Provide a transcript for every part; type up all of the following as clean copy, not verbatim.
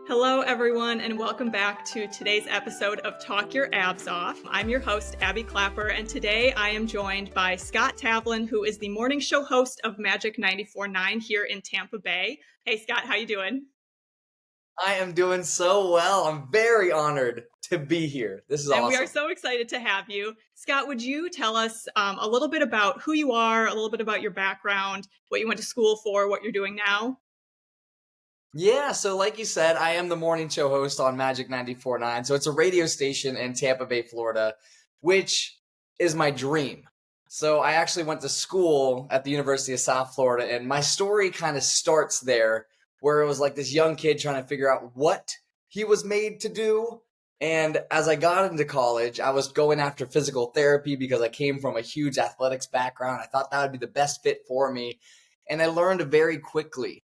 Hello, everyone, and welcome back to today's episode of Talk Your Abs Off. I'm your host, Abby Clapper, and today I am joined by Scott Tavlin, who is the morning show host of Magic 94.9 here in Tampa Bay. Hey, Scott, how you doing? I am doing so well. I'm very honored to be here. This is And we are awesome. so excited to have you. Scott, would you tell us a little bit about who you are, a little bit about your background, what you went to school for, what you're doing now? Yeah, so like you said, I am the morning show host on Magic 94.9. So it's a radio station in Tampa Bay, Florida, which is my dream. So I actually went to school at the University of South Florida, and my story kind of starts there, where it was like this young kid trying to figure out what he was made to do. And as I got into college, I was going after physical therapy because I came from a huge athletics background. I thought that would be the best fit for me. And I learned very quickly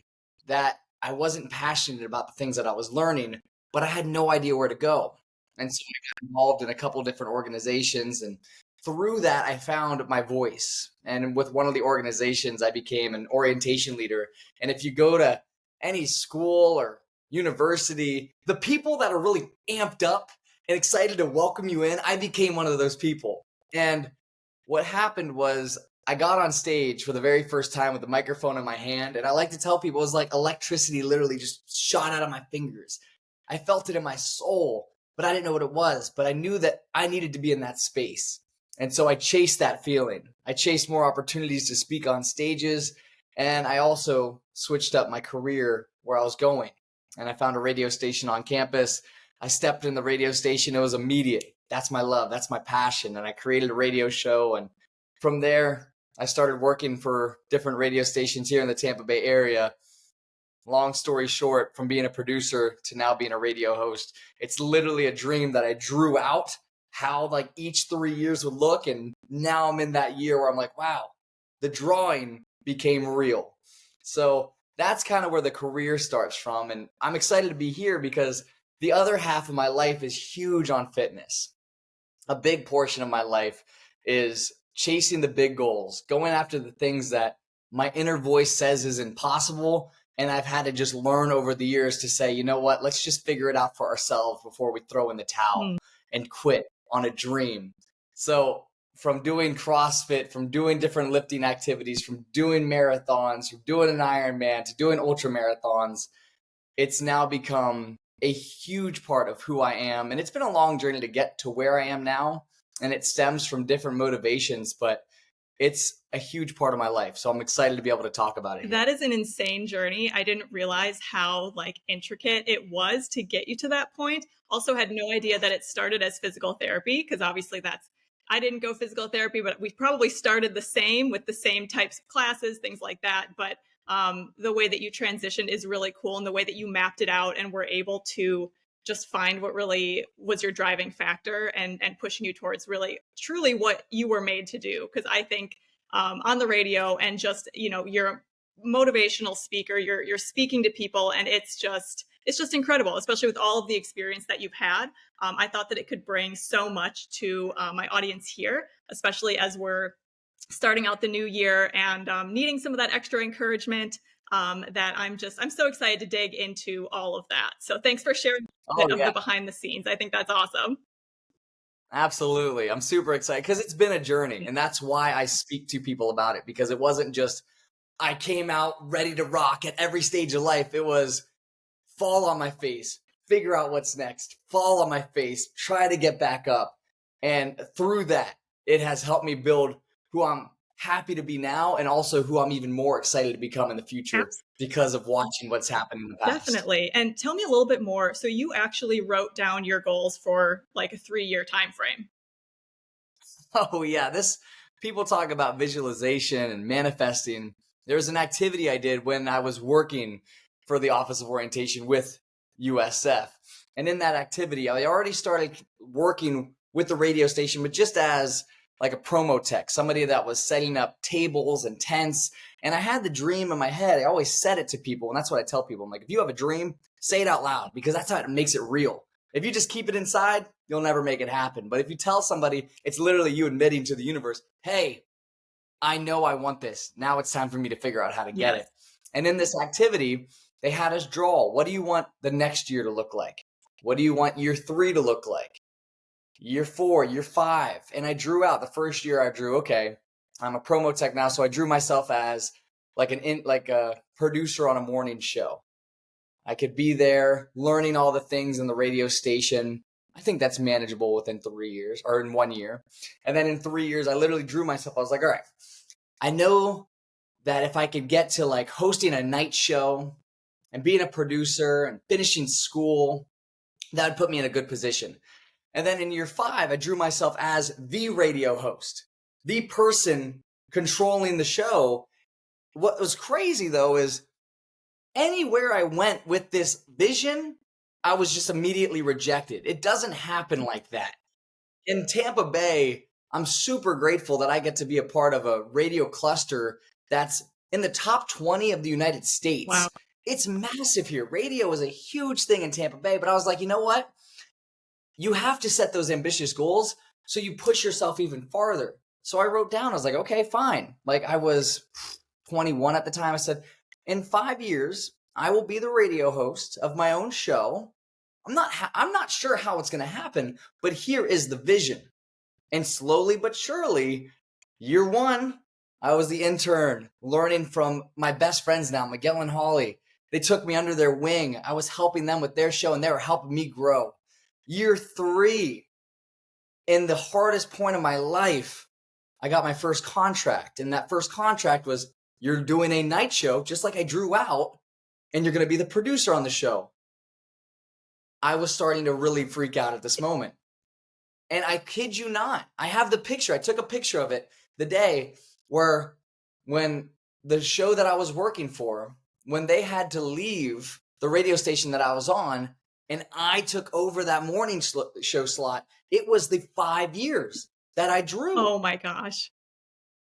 that I wasn't passionate about the things that I was learning, but I had no idea where to go. And so I got involved in a couple different organizations, and through that, I found my voice. And with one of the organizations, I became an orientation leader. And if you go to any school or university, the people that are really amped up and excited to welcome you in, I became one of those people. And what happened was I got on stage for the very first time with the microphone in my hand. And I like to tell people it was like electricity literally just shot out of my fingers. I felt it in my soul, but I didn't know what it was. But I knew that I needed to be in that space. And so I chased that feeling. I chased more opportunities to speak on stages. And I also switched up my career where I was going. And I found a radio station on campus. I stepped in the radio station. It was immediate. That's my love. That's my passion. And I created a radio show. And from there, I started working for different radio stations here in the Tampa Bay area. Long story short, from being a producer to now being a radio host, it's literally a dream that I drew out how like each 3 years would look. And now I'm in that year where I'm like, wow, the drawing became real. So that's kind of where the career starts from. And I'm excited to be here because the other half of my life is huge on fitness. A big portion of my life is chasing the big goals, going after the things that my inner voice says is impossible. And I've had to just learn over the years to say, you know what, let's just figure it out for ourselves before we throw in the towel and quit on a dream. So from doing CrossFit, from doing different lifting activities, from doing marathons, from doing an Ironman to doing ultra marathons, it's now become a huge part of who I am. And it's been a long journey to get to where I am now. And it stems from different motivations, but it's a huge part of my life. So I'm excited to be able to talk about it here. That is an insane journey. I didn't realize how intricate it was to get you to that point. Also had no idea that it started as physical therapy, because obviously I didn't go physical therapy, but we probably started the same with the same types of classes, things like that. But the way that you transitioned is really cool, and the way that you mapped it out and were able to just find what really was your driving factor and pushing you towards really truly what you were made to do. Because I think on the radio and just, you're a motivational speaker, you're speaking to people, and it's just incredible, especially with all of the experience that you've had. I thought that it could bring so much to my audience here, especially as we're starting out the new year and needing some of that extra encouragement. That I'm so excited to dig into all of that. So thanks for sharing a bit of the behind the scenes. I think that's awesome. Absolutely. I'm super excited because it's been a journey. And that's why I speak to people about it, because it wasn't just I came out ready to rock at every stage of life. It was fall on my face, figure out what's next, fall on my face, try to get back up. And through that, it has helped me build who I'm happy to be now, and also who I'm even more excited to become in the future because of watching what's happened in the past. Definitely. And tell me a little bit more. So you actually wrote down your goals for a 3-year time frame. Oh yeah, people talk about visualization and manifesting. There was an activity I did when I was working for the Office of Orientation with USF. And in that activity, I already started working with the radio station, but just as like a promo tech, somebody that was setting up tables and tents. And I had the dream in my head. I always said it to people. And that's what I tell people. I'm like, if you have a dream, say it out loud, because that's how it makes it real. If you just keep it inside, you'll never make it happen. But if you tell somebody, it's literally you admitting to the universe, hey, I know I want this. Now it's time for me to figure out how to get it. And in this activity, They had us draw. What do you want the next year to look like? What do you want year 3 to look like? Year 4, year 5. And I drew out the first year. I drew, okay, I'm a promo tech now. So I drew myself as like a producer on a morning show. I could be there learning all the things in the radio station. I think that's manageable within 3 years or in 1 year. And then in 3 years, I literally drew myself. I was like, all right, I know that if I could get to like hosting a night show and being a producer and finishing school, that would put me in a good position. And then in year 5, I drew myself as the radio host, the person controlling the show. What was crazy though is anywhere I went with this vision, I was just immediately rejected. It doesn't happen like that. In Tampa Bay, I'm super grateful that I get to be a part of a radio cluster that's in the top 20 of the United Wow. States. It's massive here. Radio is a huge thing in Tampa Bay, but I was like, you know what? You have to set those ambitious goals so you push yourself even farther. So I wrote down, I was like, okay, fine. Like I was 21 at the time. I said, in 5 years, I will be the radio host of my own show. I'm not sure how it's going to happen, but here is the vision. And slowly but surely, year 1, I was the intern learning from my best friends now, Miguel and Holly. They took me under their wing. I was helping them with their show and they were helping me grow. Year 3, in the hardest point of my life, I got my first contract. And that first contract was, you're doing a night show, just like I drew out, and you're going to be the producer on the show. I was starting to really freak out at this moment. And I kid you not, I have the picture. I took a picture of it the day where when the show that I was working for, when they had to leave the radio station that I was on, and I took over that morning show slot, it was the 5 years that I drew. Oh my gosh.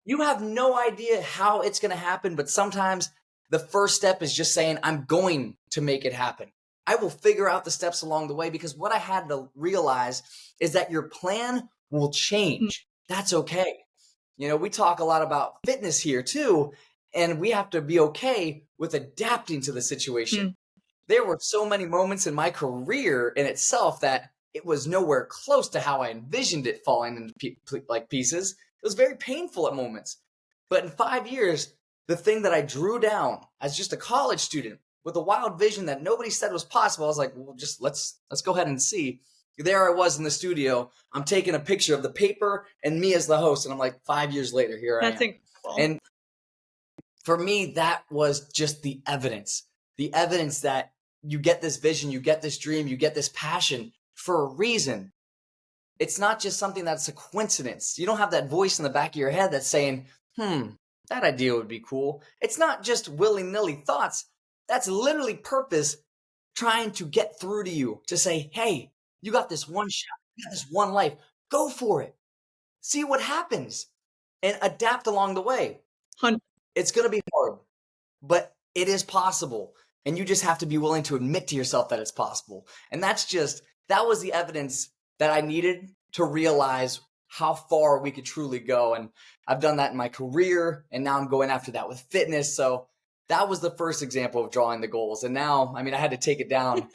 You have no idea how it's going to happen, but sometimes the first step is just saying, I'm going to make it happen. I will figure out the steps along the way, because what I had to realize is that your plan will change. That's okay. You know, we talk a lot about fitness here too, and we have to be okay with adapting to the situation. There were so many moments in my career in itself that it was nowhere close to how I envisioned it falling into like pieces. It was very painful at moments. But in 5 years, the thing that I drew down as just a college student with a wild vision that nobody said was possible, I was like, well, just let's go ahead and see. There I was in the studio. I'm taking a picture of the paper and me as the host. And I'm like, 5 years later, here I That's am. incredible. And for me, that was just the evidence that you get this vision, you get this dream, you get this passion for a reason. It's not just something that's a coincidence. You don't have that voice in the back of your head that's saying, that idea would be cool. It's not just willy-nilly thoughts. That's literally purpose trying to get through to you to say, hey, you got this one shot, you got this one life. Go for it. See what happens and adapt along the way. It's going to be hard, but it is possible. And you just have to be willing to admit to yourself that it's possible. And that was the evidence that I needed to realize how far we could truly go. And I've done that in my career, and now I'm going after that with fitness. So that was the first example of drawing the goals. And now, I mean, I had to take it down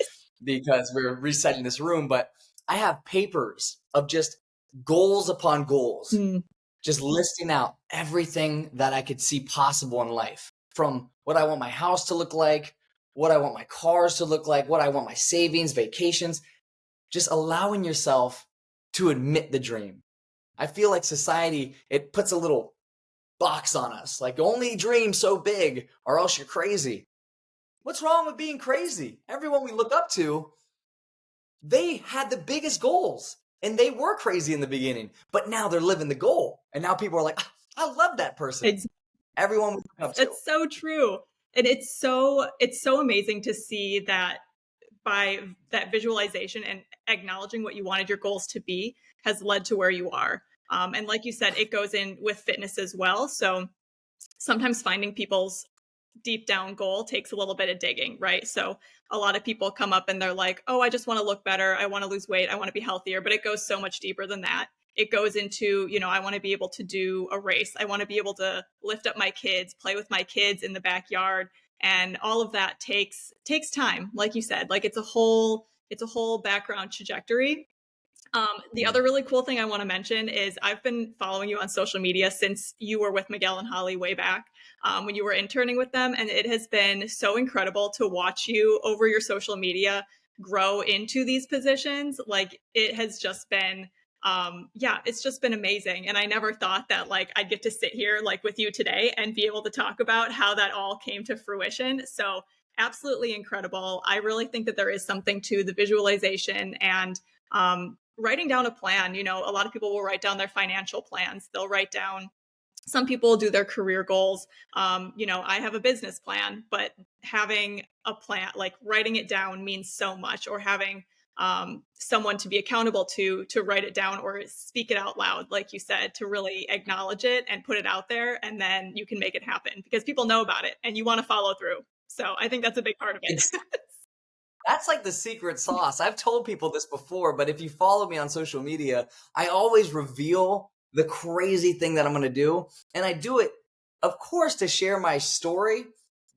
because we're resetting this room, but I have papers of just goals upon goals, just listing out everything that I could see possible in life, from what I want my house to look like, what I want my cars to look like, what I want my savings, vacations, just allowing yourself to admit the dream. I feel like society, it puts a little box on us, like only dream so big or else you're crazy. What's wrong with being crazy? Everyone we look up to, they had the biggest goals and they were crazy in the beginning, but now they're living the goal. And now people are like, I love that person. Everyone we look up to. It's so true. And it's so amazing to see that by that visualization and acknowledging what you wanted your goals to be has led to where you are. And like you said, it goes in with fitness as well. So sometimes finding people's deep down goal takes a little bit of digging, right? So a lot of people come up and they're like, oh, I just want to look better. I want to lose weight. I want to be healthier. But it goes so much deeper than that. It goes into, I want to be able to do a race. I want to be able to lift up my kids, play with my kids in the backyard. And all of that takes time, like you said. Like it's a whole background trajectory. The Mm. other really cool thing I want to mention is I've been following you on social media since you were with Miguel and Holly way back, when you were interning with them. And it has been so incredible to watch you over your social media grow into these positions. Like it has just been, yeah, it's just been amazing. And I never thought that like I'd get to sit here like with you today and be able to talk about how that all came to fruition. So absolutely incredible. I really think that there is something to the visualization and writing down a plan. You know, a lot of people will write down their financial plans. They'll write down, some people do their career goals. You know, I have a business plan, but having a plan, like writing it down means so much, or having someone to be accountable to write it down or speak it out loud, like you said, to really acknowledge it and put it out there. And then you can make it happen because people know about it and you want to follow through. So I think that's a big part of it. That's like the secret sauce. I've told people this before, but if you follow me on social media, I always reveal the crazy thing that I'm going to do. And I do it, of course, to share my story,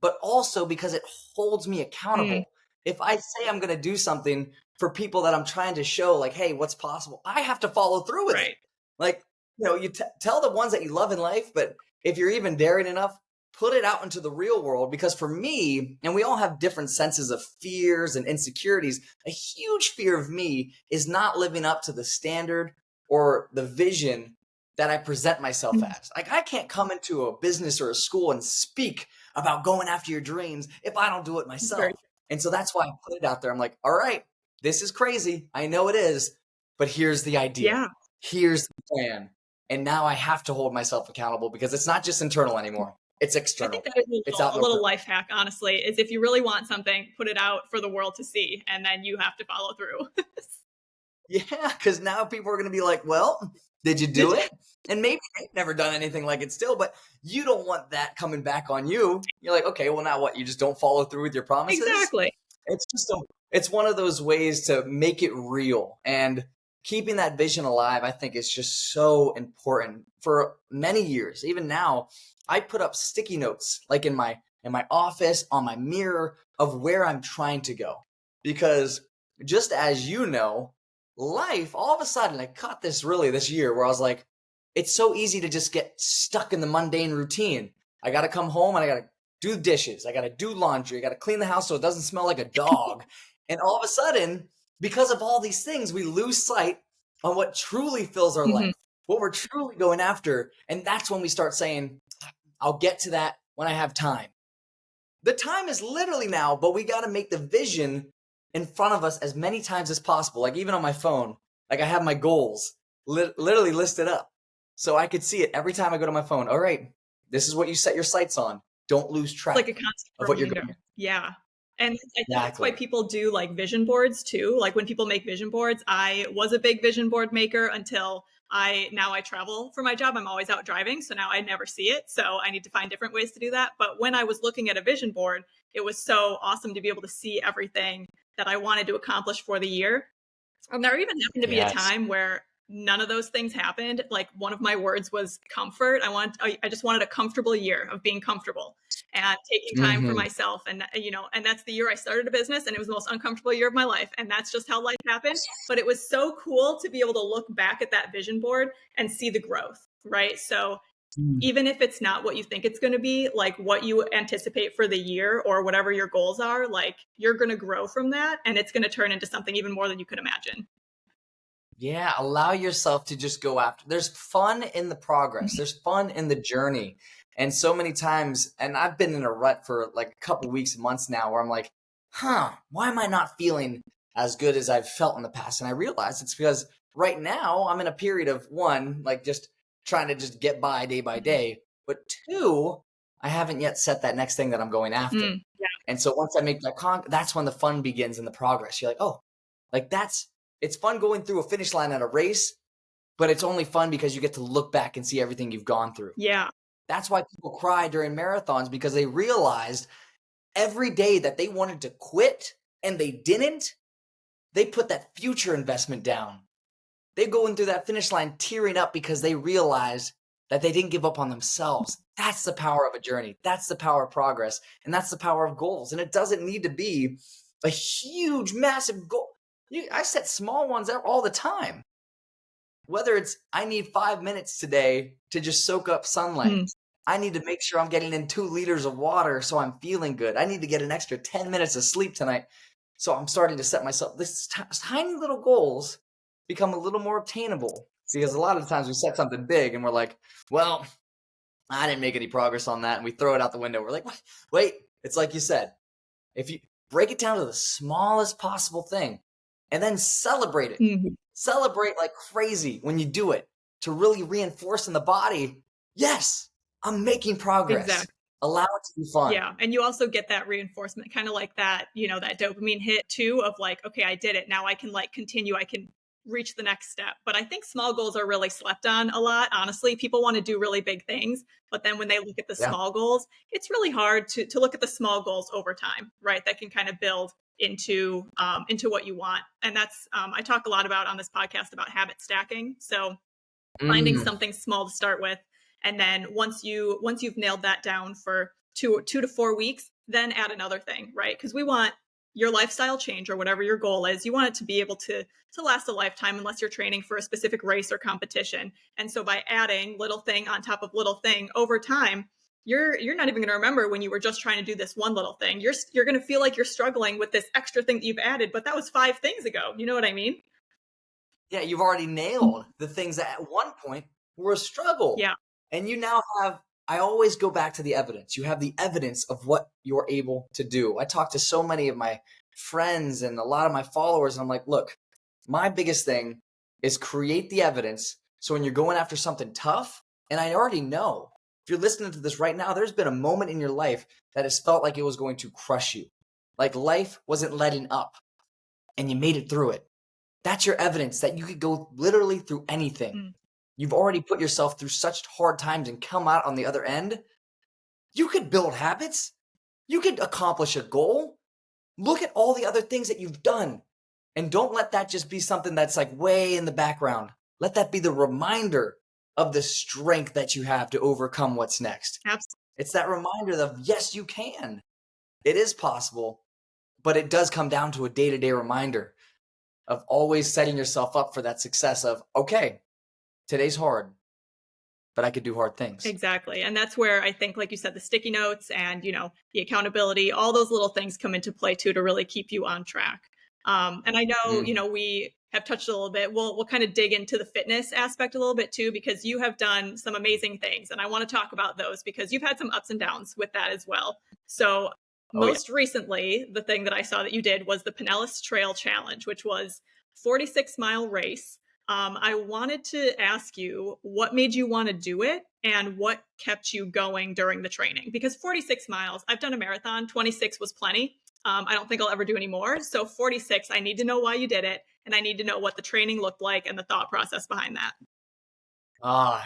but also because it holds me Mm, accountable. If I say I'm going to do something for people that I'm trying to show, like, hey, what's possible, I have to follow through with it. right. Like, you tell the ones that you love in life, but if you're even daring enough, put it out into the real world. Because for me, and we all have different senses of fears and insecurities, a huge fear of me is not living up to the standard or the vision that I present myself Mm, as. Like, I can't come into a business or a school and speak about going after your dreams if I don't do it it's very, myself. And so that's why I put it out there. I'm like, all right, this is crazy. I know it is, but here's the idea. yeah. Here's the plan. And now I have to hold myself accountable because it's not just internal anymore. It's I think external. that is It's out a in the little world. life hack, honestly, is if you really want something, put it out for the world to see, and then you have to follow through. Yeah, because now people are going to be like, well, did you do Did- it? And maybe they've never done anything like it still, but you don't want that coming back on you. You're like, okay, well, now what? You just don't follow through with your promises? exactly. It's just it's one of those ways to make it real. And keeping that vision alive, I think, is just so important. For many years, even now, I put up sticky notes like in my office, on my mirror, of where I'm trying to go. Because just as you know, life, all of a sudden, I caught this really this year where I was like, it's so easy to just get stuck in the mundane routine. I got to come home and I got to do dishes. I got to do laundry. I got to clean the house so it doesn't smell like a dog. And all of a sudden, because of all these things, we lose sight on what truly fills our Mhm. life, what we're truly going after. And that's when we start saying, I'll get to that when I have time. The time is literally now, but we got to make the vision in front of us as many times as possible. Like even on my phone, like I have my goals literally listed up. So I could see it every time I go to my phone. All right, this is what you set your sights on. Don't lose It's like a track constant of what you're reminder. going. Yeah. And I think that's why Exactly. people do like vision boards too. Like when people make vision boards, I was a big vision board maker until I travel for my job. I'm always out driving. So now I never see it. So I need to find different ways to do that. But when I was looking at a vision board, it was so awesome to be able to see everything that I wanted to accomplish for the year. And there even happened to be a Yes. time where none of those things happened. Like one of my words was comfort. I just wanted a comfortable year of being comfortable and taking time for Hmm. myself. And, you know, and that's the year I started a business and it was the most uncomfortable year of my life. And that's just how life happened. But it was so cool to be able to look back at that vision board and see the growth, right? So even if it's not what you think it's going to be, like what you anticipate for the year or whatever your goals are, like you're going to grow from that and it's going to turn into something even more than you could imagine. Yeah, allow yourself to just go after. There's fun in the progress. Mhm. There's fun in the journey. And so many times, and I've been in a rut for like a couple weeks, months now, where I'm like, why am I not feeling as good as I've felt in the past? And I realize it's because right now I'm in a period of one, like just trying to just get by Mhm. day. But two, I haven't yet set that next thing that I'm going after. Yeah, And so once I make that that's when the fun begins in the progress. You're like, oh, like it's fun going through a finish line at a race, but it's only fun because you get to look back and see everything you've gone through. yeah, That's why people cry during marathons because they realized every day that they wanted to quit and they didn't, they put that future investment down. They go into that finish line tearing up because they realized that they didn't give up on themselves. That's the power of a journey. That's the power of progress. And that's the power of goals. And it doesn't need to be a huge, massive goal. I set small ones out all the time. Whether it's I need 5 minutes today to just soak up sunlight. Mm. I need to make sure I'm getting in 2 liters of water so I'm feeling good. I need to get an extra 10 minutes of sleep tonight. So I'm starting to set myself this tiny little goals become a little more obtainable, because a lot of the times we set something big and we're like, well, I didn't make any progress on that. And we throw it out the window. We're like, wait, it's like you said, if you break it down to the smallest possible thing and then celebrate it, Mhm. celebrate like crazy when you do it to really reinforce in the body, yes, I'm making progress. Exactly. Allow it to be fun. Yeah, and you also get that reinforcement, kinda like that, that dopamine hit too of like, "Okay, I did it. Now I can, like, continue. I can reach the next step." But I think small goals are really slept on a lot, honestly. People wanna do really big things, but then when they look at the Yeah. small goals, it's really hard to look at the small goals over time, right? That can kind of build into what you want. And that's, I talk a lot about on this podcast about habit stacking. So finding Mm, something small to start with, and then once you've nailed that down for 2 to 4 weeks, then add another thing, right? Because we want your lifestyle change or whatever your goal is, you want it to be able to last a lifetime unless you're training for a specific race or competition. And so by adding little thing on top of little thing over time, you're not even going to remember when you were just trying to do this one little thing. You're going to feel like you're struggling with this extra thing that you've added, but that was 5 things ago. You know what I mean? yeah, you've already nailed the things that at one point were a struggle. Yeah. And you now have, I always go back to the evidence. You have the evidence of what you're able to do. I talk to so many of my friends and a lot of my followers, and I'm like, look, my biggest thing is create the evidence. So when you're going after something tough, and I already know, if you're listening to this right now, there's been a moment in your life that has felt like it was going to crush you. Like life wasn't letting up and you made it through it. That's your evidence that you could go literally through anything. Mm. You've already put yourself through such hard times and come out on the other end. You could build habits. You could accomplish a goal. Look at all the other things that you've done. And don't let that just be something that's like way in the background. Let that be the reminder of the strength that you have to overcome what's next. Absolutely. It's that reminder of, yes, you can. It is possible, but it does come down to a day to day reminder of always setting yourself up for that success of, okay, today's hard, but I could do hard things. Exactly. And that's where I think, like you said, the sticky notes and, the accountability, all those little things come into play too to really keep you on track. And I know, Mm. we have touched a little bit. We'll kind of dig into the fitness aspect a little bit too, because you have done some amazing things. And I want to talk about those because you've had some ups and downs with that as well. So Oh, yeah. most recently, the thing that I saw that you did was the Pinellas Trail Challenge, which was 46-mile race. I wanted to ask you what made you want to do it and what kept you going during the training. Because 46 miles, I've done a marathon, 26 was plenty. I don't think I'll ever do any more. So 46, I need to know why you did it. And I need to know what the training looked like and the thought process behind that.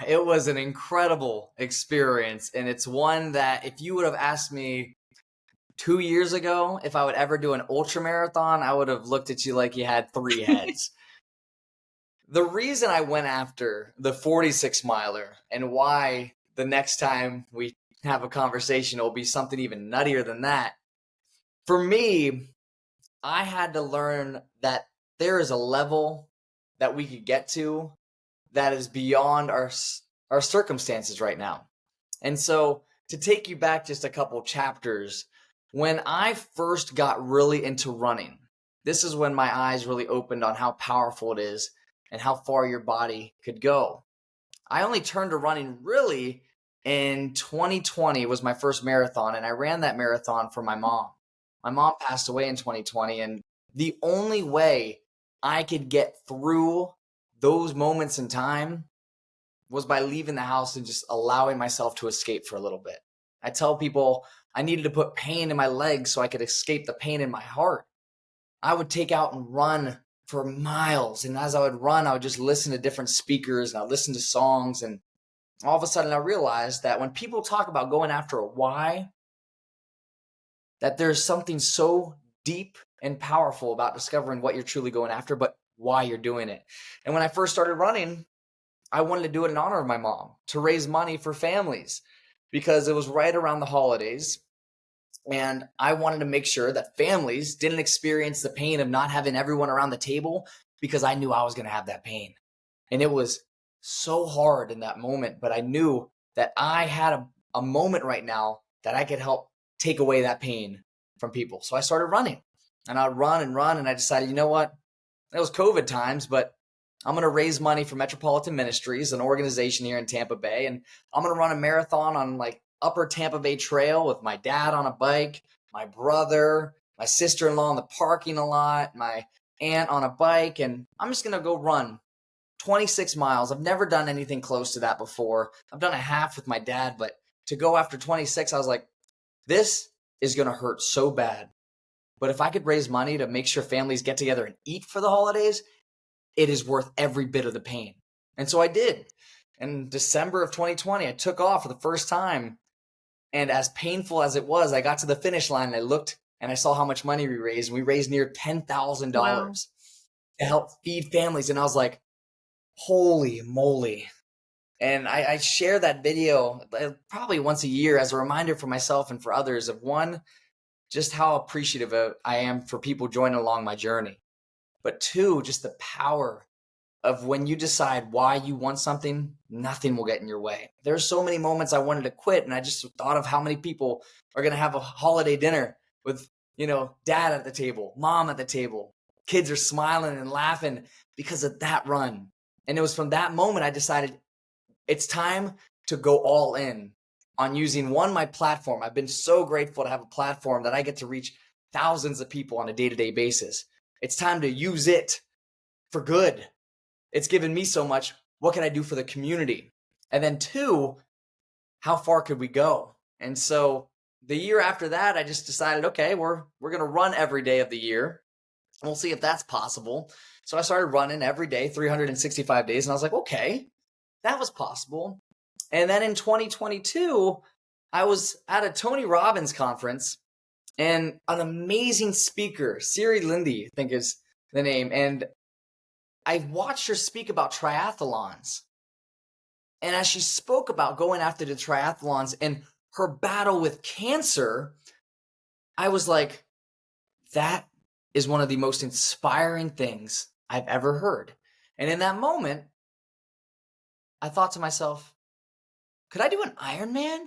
It was an incredible experience. And it's one that if you would have asked me 2 years ago if I would ever do an ultra marathon, I would have looked at you like you had three heads. The reason I went after the 46 miler and why the next time we have a conversation, it'll be something even nuttier than that. For me, I had to learn that there is a level that we could get to that is beyond our circumstances right now. And so to take you back just a couple chapters, when I first got really into running, this is when my eyes really opened on how powerful it is and how far your body could go. I only turned to running really in 2020 was my first marathon, and I ran that marathon for my mom. My mom passed away in 2020, and the only way I could get through those moments in time was by leaving the house and just allowing myself to escape for a little bit. I tell people I needed to put pain in my legs so I could escape the pain in my heart. I would take out and run for miles. And as I would run, I would just listen to different speakers and I'd listen to songs. And all of a sudden I realized that when people talk about going after a why, that there's something so deep and powerful about discovering what you're truly going after, but why you're doing it. And when I first started running, I wanted to do it in honor of my mom, to raise money for families, because it was right around the holidays. And I wanted to make sure that families didn't experience the pain of not having everyone around the table, because I knew I was going to have that pain. And it was so hard in that moment, but I knew that I had a moment right now that I could help take away that pain from people. So I started running, and I'd run and run. And I decided, you know what? It was COVID times, but I'm going to raise money for Metropolitan Ministries, an organization here in Tampa Bay. And I'm going to run a marathon on like Upper Tampa Bay Trail with my dad on a bike, my brother, my sister-in-law in the parking lot, my aunt on a bike. And I'm just going to go run 26 miles. I've never done anything close to that before. I've done a half with my dad, but to go after 26, I was like, this is going to hurt so bad. But if I could raise money to make sure families get together and eat for the holidays, it is worth every bit of the pain. And so I did. In December of 2020, I took off for the first time. And as painful as it was, I got to the finish line and I looked and I saw how much money we raised. And we raised near Wow. $10,000 to help feed families. And I was like, holy moly. And I share that video probably once a year as a reminder for myself and for others of, one, just how appreciative I am for people joining along my journey. But two, just the power of when you decide why you want something, nothing will get in your way. There's so many moments I wanted to quit, and I just thought of how many people are going to have a holiday dinner with, dad at the table, mom at the table. Kids are smiling and laughing because of that run. And it was from that moment I decided it's time to go all in on using, one, my platform. I've been so grateful to have a platform that I get to reach thousands of people on a day-to-day basis. It's time to use it for good. It's given me so much. What can I do for the community? And then two, how far could we go? And so the year after that, I just decided, okay, we're going to run every day of the year. We'll see if that's possible. So I started running every day, 365 days. And I was like, okay, that was possible. And then in 2022, I was at a Tony Robbins conference, and an amazing speaker, Siri Lindy, I think is the name. And I watched her speak about triathlons. And as she spoke about going after the triathlons and her battle with cancer, I was like, that is one of the most inspiring things I've ever heard. And in that moment, I thought to myself, could I do an Ironman?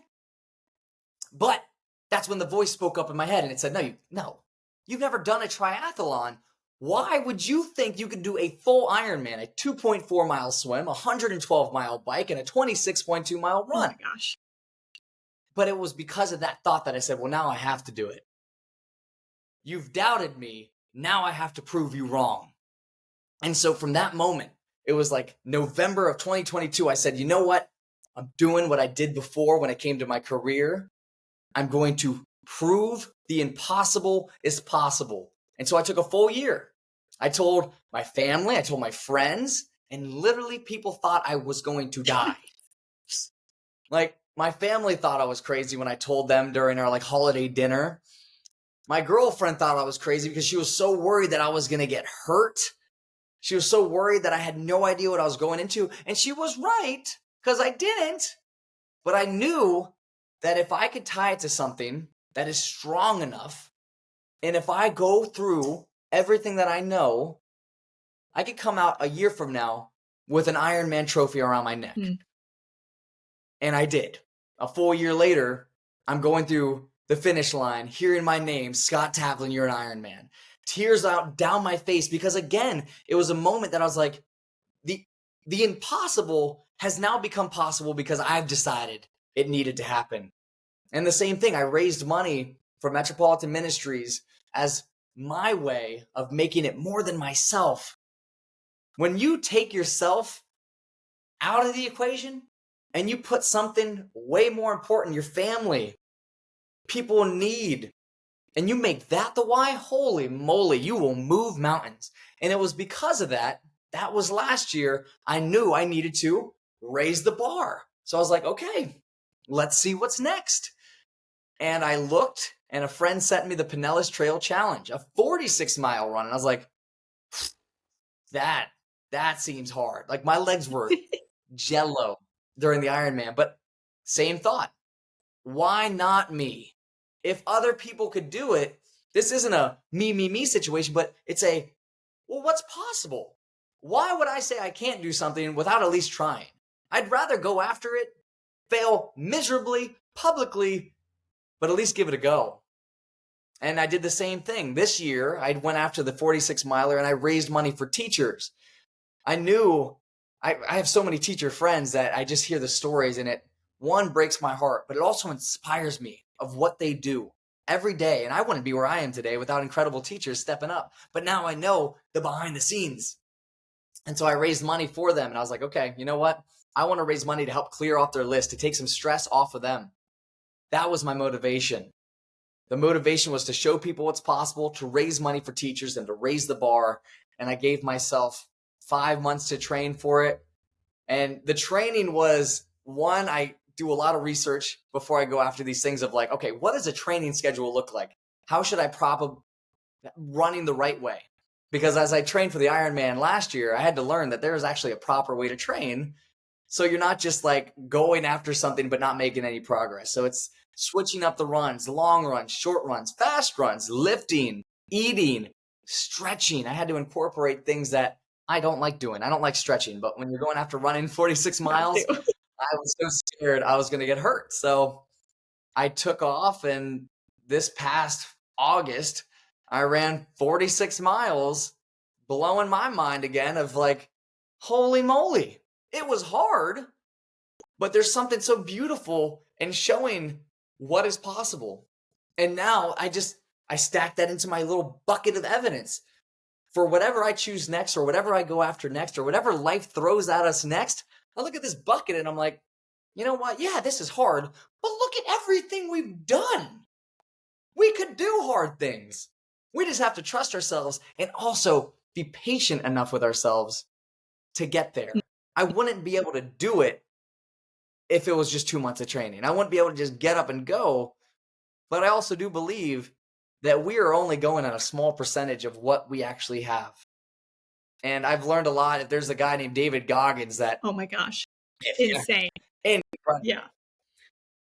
But that's when the voice spoke up in my head and it said, no, you've never done a triathlon. Why would you think you could do a full Ironman, a 2.4 mile swim, a 112 mile bike, and a 26.2 mile Oh run? my gosh. But it was because of that thought that I said, well, now I have to do it. You've doubted me. Now I have to prove you wrong. And so from that moment, it was like November of 2022, I said, you know what? I'm doing what I did before when it came to my career. I'm going to prove the impossible is possible. And so I took a full year. I told my family, I told my friends, and literally people thought I was going to die. Like, my family thought I was crazy when I told them during our holiday dinner. My girlfriend thought I was crazy because she was so worried that I was going to get hurt. She was so worried that I had no idea what I was going into. And she was right, because I didn't. But I knew that if I could tie it to something that is strong enough, and if I go through everything that I know, I could come out a year from now with an Ironman trophy around my neck. And I did. A full year later, I'm going through the finish line, hearing my name, Scott Tavlin, you're an Ironman. Tears out down my face, because again, it was a moment that I was like, the impossible has now become possible because I've decided it needed to happen. And the same thing, I raised money for Metropolitan Ministries as my way of making it more than myself. When you take yourself out of the equation and you put something way more important, your family, people in need, and you make that the why, holy moly, you will move mountains. And it was because of that was last year, I knew I needed to raise the bar. So I was like, okay, let's see what's next. And I looked, and a friend sent me the Pinellas Trail Challenge, a 46-mile run. And I was like, that seems hard. Like, my legs were jello during the Ironman. But same thought. Why not me? If other people could do it, this isn't a me, me, me situation, but it's a, well, what's possible? Why would I say I can't do something without at least trying? I'd rather go after it, fail miserably, publicly, but at least give it a go. And I did the same thing. This year, I went after the 46 miler and I raised money for teachers. I knew I have so many teacher friends that I just hear the stories, and it, one, breaks my heart, but it also inspires me of what they do every day. And I wouldn't be where I am today without incredible teachers stepping up. But now I know the behind the scenes. And so I raised money for them. And I was like, okay, you know what? I want to raise money to help clear off their list, to take some stress off of them. That was my motivation. The motivation was to show people what's possible, to raise money for teachers and to raise the bar. And I gave myself 5 months to train for it. And the training was, one, I do a lot of research before I go after these things of like, okay, what does a training schedule look like? How should I running the right way? Because as I trained for the Ironman last year, I had to learn that there is actually a proper way to train. So you're not just like going after something but not making any progress. So it's switching up the runs, long runs, short runs, fast runs, lifting, eating, stretching. I had to incorporate things that I don't like doing. I don't like stretching, but when you're going after running 46 miles, I was so scared I was going to get hurt. So I took off, and this past August, I ran 46 miles, blowing my mind again of like, holy moly, it was hard, but there's something so beautiful in showing what is possible. And now I stack that into my little bucket of evidence for whatever I choose next, or whatever I go after next, or whatever life throws at us next. I look at this bucket and I'm like, you know what? Yeah, this is hard, but look at everything we've done. We could do hard things. We just have to trust ourselves and also be patient enough with ourselves to get there. I wouldn't be able to do it if it was just 2 months of training. I wouldn't be able to just get up and go. But I also do believe that we are only going at a small percentage of what we actually have. And I've learned a lot. There's a guy named David Goggins that, oh my gosh, insane. Yeah.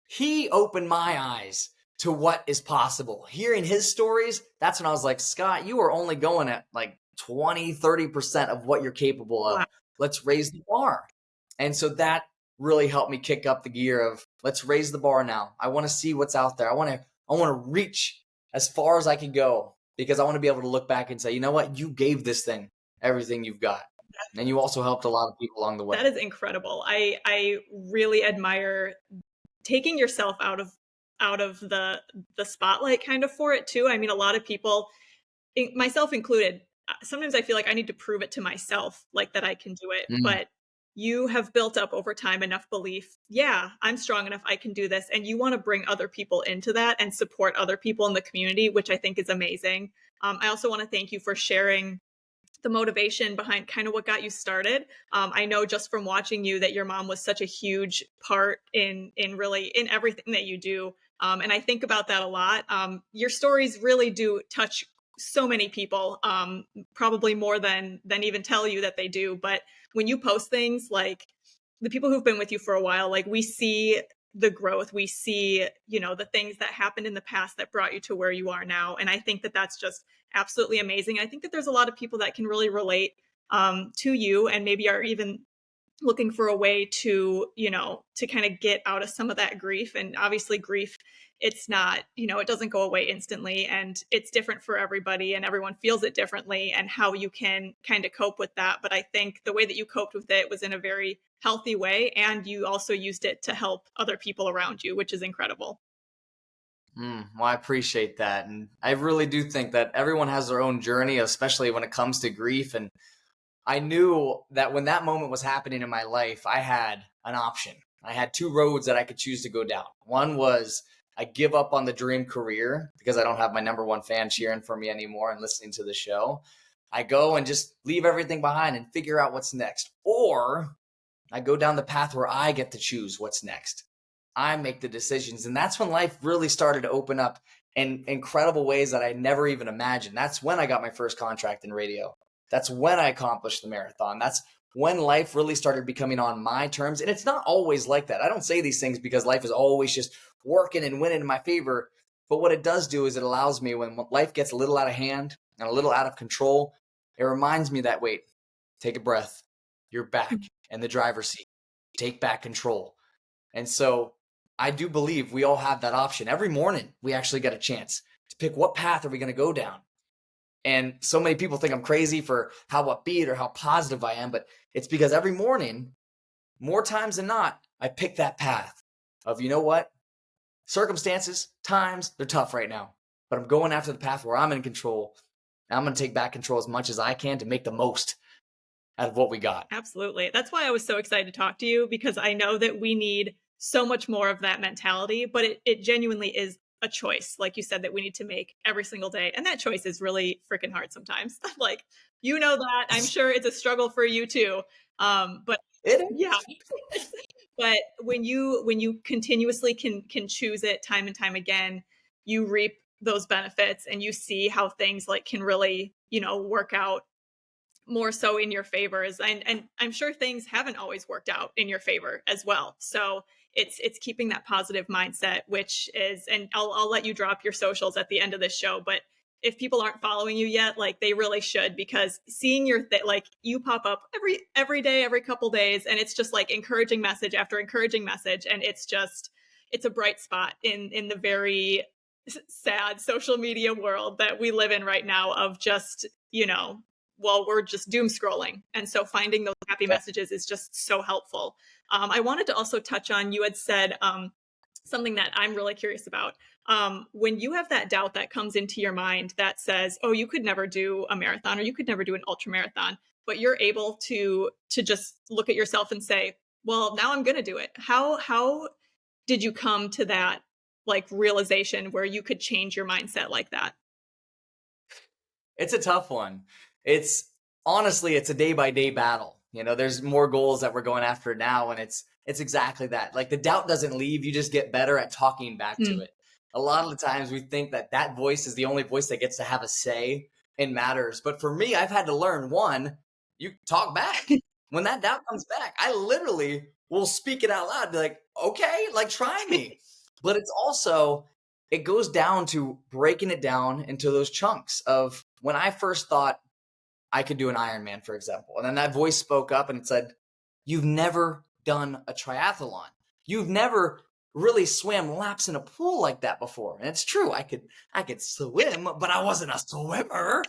He opened my eyes to what is possible. Hearing his stories, that's when I was like, Scott, you are only going at like 20, 30% of what you're capable of. Wow. Let's raise the bar. And so that really helped me kick up the gear of, let's raise the bar now. I want to see what's out there. I want to reach as far as I can go, because I want to be able to look back and say, you know what? You gave this thing everything you've got. And you also helped a lot of people along the way. That is incredible. I really admire taking yourself out of the spotlight kind of for it too. I mean, a lot of people, myself included, sometimes I feel like I need to prove it to myself, like that I can do it. But you have built up over time enough belief. Yeah, I'm strong enough. I can do this. And you want to bring other people into that and support other people in the community, which I think is amazing. I also want to thank you for sharing the motivation behind kind of what got you started. I know just from watching you that your mom was such a huge part in everything that you do. And I think about that a lot. Your stories really do touch so many people, probably more than even tell you that they do. But when you post things, like the people who've been with you for a while, like we see the growth, we see, the things that happened in the past that brought you to where you are now. And I think that that's just absolutely amazing. I think that there's a lot of people that can really relate to you, and maybe are even looking for a way to, to kind of get out of some of that grief. And obviously grief, it's not, it doesn't go away instantly, and it's different for everybody, and everyone feels it differently, and how you can kind of cope with that. But I think the way that you coped with it was in a very healthy way, and you also used it to help other people around you, which is incredible. Well, I appreciate that. And I really do think that everyone has their own journey, especially when it comes to grief. And I knew that when that moment was happening in my life, I had an option. I had two roads that I could choose to go down. One was I give up on the dream career because I don't have my number one fan cheering for me anymore and listening to the show. I go and just leave everything behind and figure out what's next. Or I go down the path where I get to choose what's next. I make the decisions. And that's when life really started to open up in incredible ways that I never even imagined. That's when I got my first contract in radio. That's when I accomplished the marathon. That's when life really started becoming on my terms. And it's not always like that. I don't say these things because life is always just working and winning in my favor. But what it does do is it allows me, when life gets a little out of hand and a little out of control, it reminds me that, wait, take a breath. You're back in the driver's seat. Take back control. And so I do believe we all have that option. Every morning, we actually get a chance to pick what path are we going to go down. And so many people think I'm crazy for how upbeat or how positive I am, but it's because every morning, more times than not, I pick that path of, you know what? Circumstances, times, they're tough right now, but I'm going after the path where I'm in control. And I'm going to take back control as much as I can to make the most out of what we got. Absolutely. That's why I was so excited to talk to you, because I know that we need so much more of that mentality, but it genuinely is a choice, like you said, that we need to make every single day. And that choice is really freaking hard sometimes. Like, you know that. I'm sure it's a struggle for you too. But It yeah. is. But when you continuously can choose it time and time again, you reap those benefits and you see how things like can really, work out more so in your favors, and I'm sure things haven't always worked out in your favor as well. So it's keeping that positive mindset, which is, and I'll let you drop your socials at the end of this show, but if people aren't following you yet, like they really should, because seeing like you pop up every day, every couple days, and it's just like encouraging message after encouraging message, and it's a bright spot in the very sad social media world that we live in right now of just, well, we're just doom scrolling. And so finding those happy messages is just so helpful. I wanted to also touch on, you had said something that I'm really curious about. When you have that doubt that comes into your mind that says, oh, you could never do a marathon or you could never do an ultra marathon, but you're able to just look at yourself and say, well, now I'm going to do it. How did you come to that like realization where you could change your mindset like that? It's a tough one. It's honestly, it's a day by day battle. There's more goals that we're going after now, and it's exactly that. Like the doubt doesn't leave; you just get better at talking back to Mm. it. A lot of the times, we think that voice is the only voice that gets to have a say in matters. But for me, I've had to learn, one, you talk back. When that doubt comes back, I literally will speak it out loud, be like, "Okay, like try me." But it's also, it goes down to breaking it down into those chunks of, when I first thought I could do an Ironman, for example. And then that voice spoke up and it said, you've never done a triathlon. You've never really swam laps in a pool like that before. And it's true. I could swim, but I wasn't a swimmer.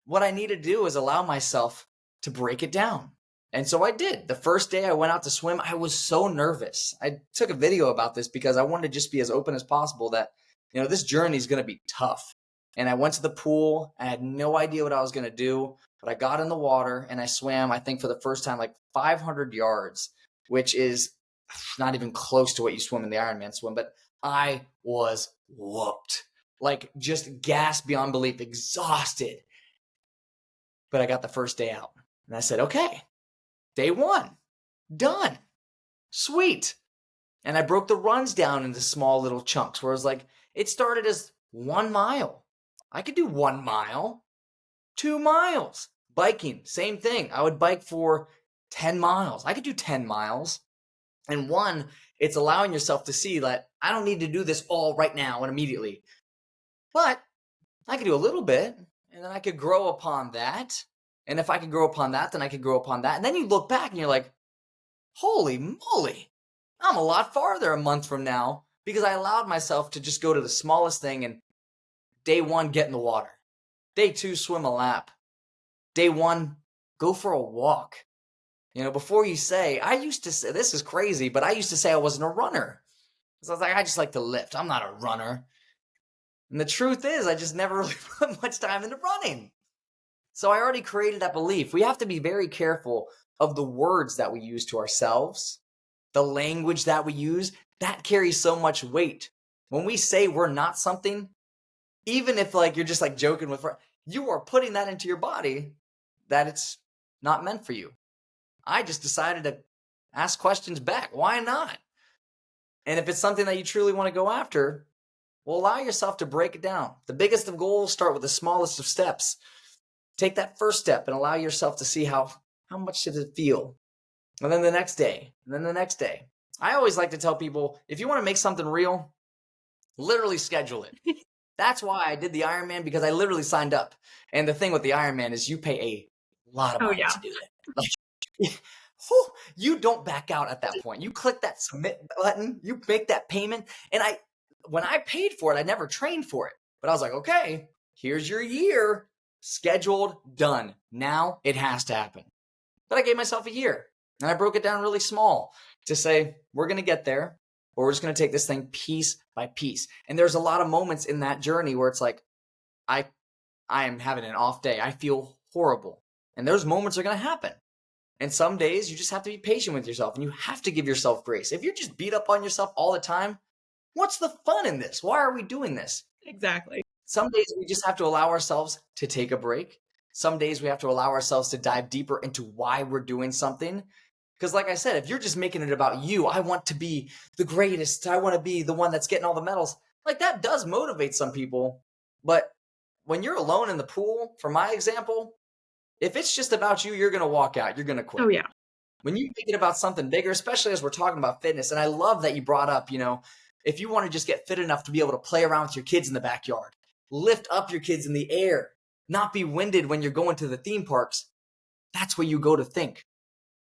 What I need to do is allow myself to break it down. And so I did. The first day I went out to swim, I was so nervous. I took a video about this because I wanted to just be as open as possible that, this journey is going to be tough. And I went to the pool. I had no idea what I was going to do, but I got in the water and I swam, I think for the first time, like 500 yards, which is not even close to what you swim in the Ironman swim, but I was whooped, like just gasped beyond belief, exhausted. But I got the first day out and I said, okay, day one, done, sweet. And I broke the runs down into small little chunks where it was like, it started as 1 mile. I could do 1 mile, 2 miles. Biking, same thing. I would bike for 10 miles. I could do 10 miles. And one, it's allowing yourself to see that I don't need to do this all right now and immediately. But I could do a little bit, and then I could grow upon that. And if I could grow upon that, then I could grow upon that. And then you look back and you're like, holy moly, I'm a lot farther a month from now because I allowed myself to just go to the smallest thing. And day one, get in the water. Day two, swim a lap. Day one, go for a walk. Before you say, I used to say, this is crazy, but I used to say I wasn't a runner. So I was like, I just like to lift. I'm not a runner. And the truth is, I just never really put much time into running. So I already created that belief. We have to be very careful of the words that we use to ourselves, the language that we use. That carries so much weight. When we say we're not something, even if like you're just like joking with, you are putting that into your body that it's not meant for you. I just decided to ask questions back. Why not? And if it's something that you truly want to go after, well, allow yourself to break it down. The biggest of goals start with the smallest of steps. Take that first step and allow yourself to see how how much did it feel? And then the next day, and then the next day. I always like to tell people, if you want to make something real, literally schedule it. That's why I did the Ironman, because I literally signed up. And the thing with the Ironman is you pay a lot of Oh, money yeah. to do it. Like, whew, you don't back out at that point. You click that submit button, you make that payment. And when I paid for it, I never trained for it. But I was like, okay, here's your year, scheduled, done. Now it has to happen. But I gave myself a year, and I broke it down really small to say, we're going to get there, or we're just going to take this thing piece by piece. And there's a lot of moments in that journey where it's like, I I am having an off day. I feel horrible. And those moments are going to happen. And some days you just have to be patient with yourself, and you have to give yourself grace. If you're just beat up on yourself all the time, what's the fun in this? Why are we doing this? Exactly. Some days we just have to allow ourselves to take a break. Some days we have to allow ourselves to dive deeper into why we're doing something. Because, like I said, if you're just making it about you, I want to be the greatest, I want to be the one that's getting all the medals, like that does motivate some people. But when you're alone in the pool, for my example, if it's just about you, you're going to walk out, you're going to Oh, quit. yeah. When you make it about something bigger, especially as we're talking about fitness, and I love that you brought up, if you want to just get fit enough to be able to play around with your kids in the backyard, lift up your kids in the air, not be winded when you're going to the theme parks, that's where you go to think.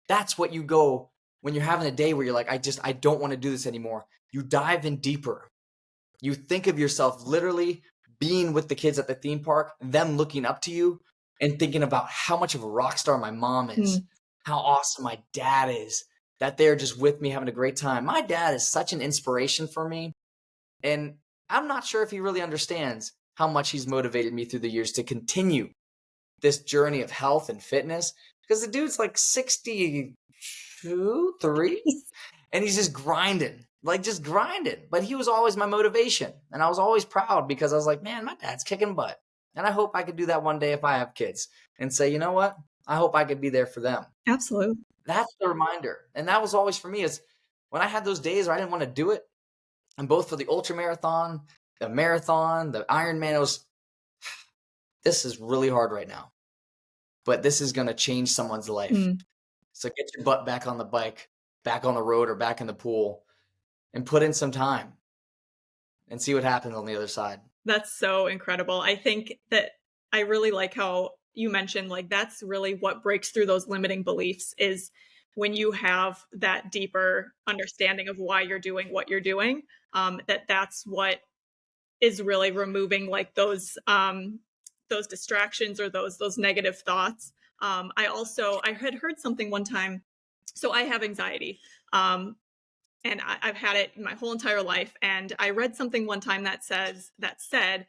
That's what you go when you're having a day where you're like, I don't want to do this anymore. You dive in deeper. You think of yourself literally being with the kids at the theme park, them looking up to you and thinking about how much of a rock star my mom is, Mm. how awesome my dad is, that they're just with me having a great time. My dad is such an inspiration for me. And I'm not sure if he really understands how much he's motivated me through the years to continue this journey of health and fitness, because the dude's like 62, 3, and he's just grinding, like just grinding. But he was always my motivation. And I was always proud because I was like, man, my dad's kicking butt. And I hope I could do that one day if I have kids and say, you know what? I hope I could be there for them. Absolutely. That's the reminder. And that was always for me, is when I had those days where I didn't want to do it. And both for the ultra marathon, the Ironman, it was, this is really hard right now, but this is going to change someone's life. Mm. So get your butt back on the bike, back on the road, or back in the pool, and put in some time and see what happens on the other side. That's so incredible. I think that I really like how you mentioned, like, that's really what breaks through those limiting beliefs, is when you have that deeper understanding of why you're doing what you're doing, that's what is really removing like those distractions or those negative thoughts. I had heard something one time. So I have anxiety. And I've had it my whole entire life. And I read something one time that said,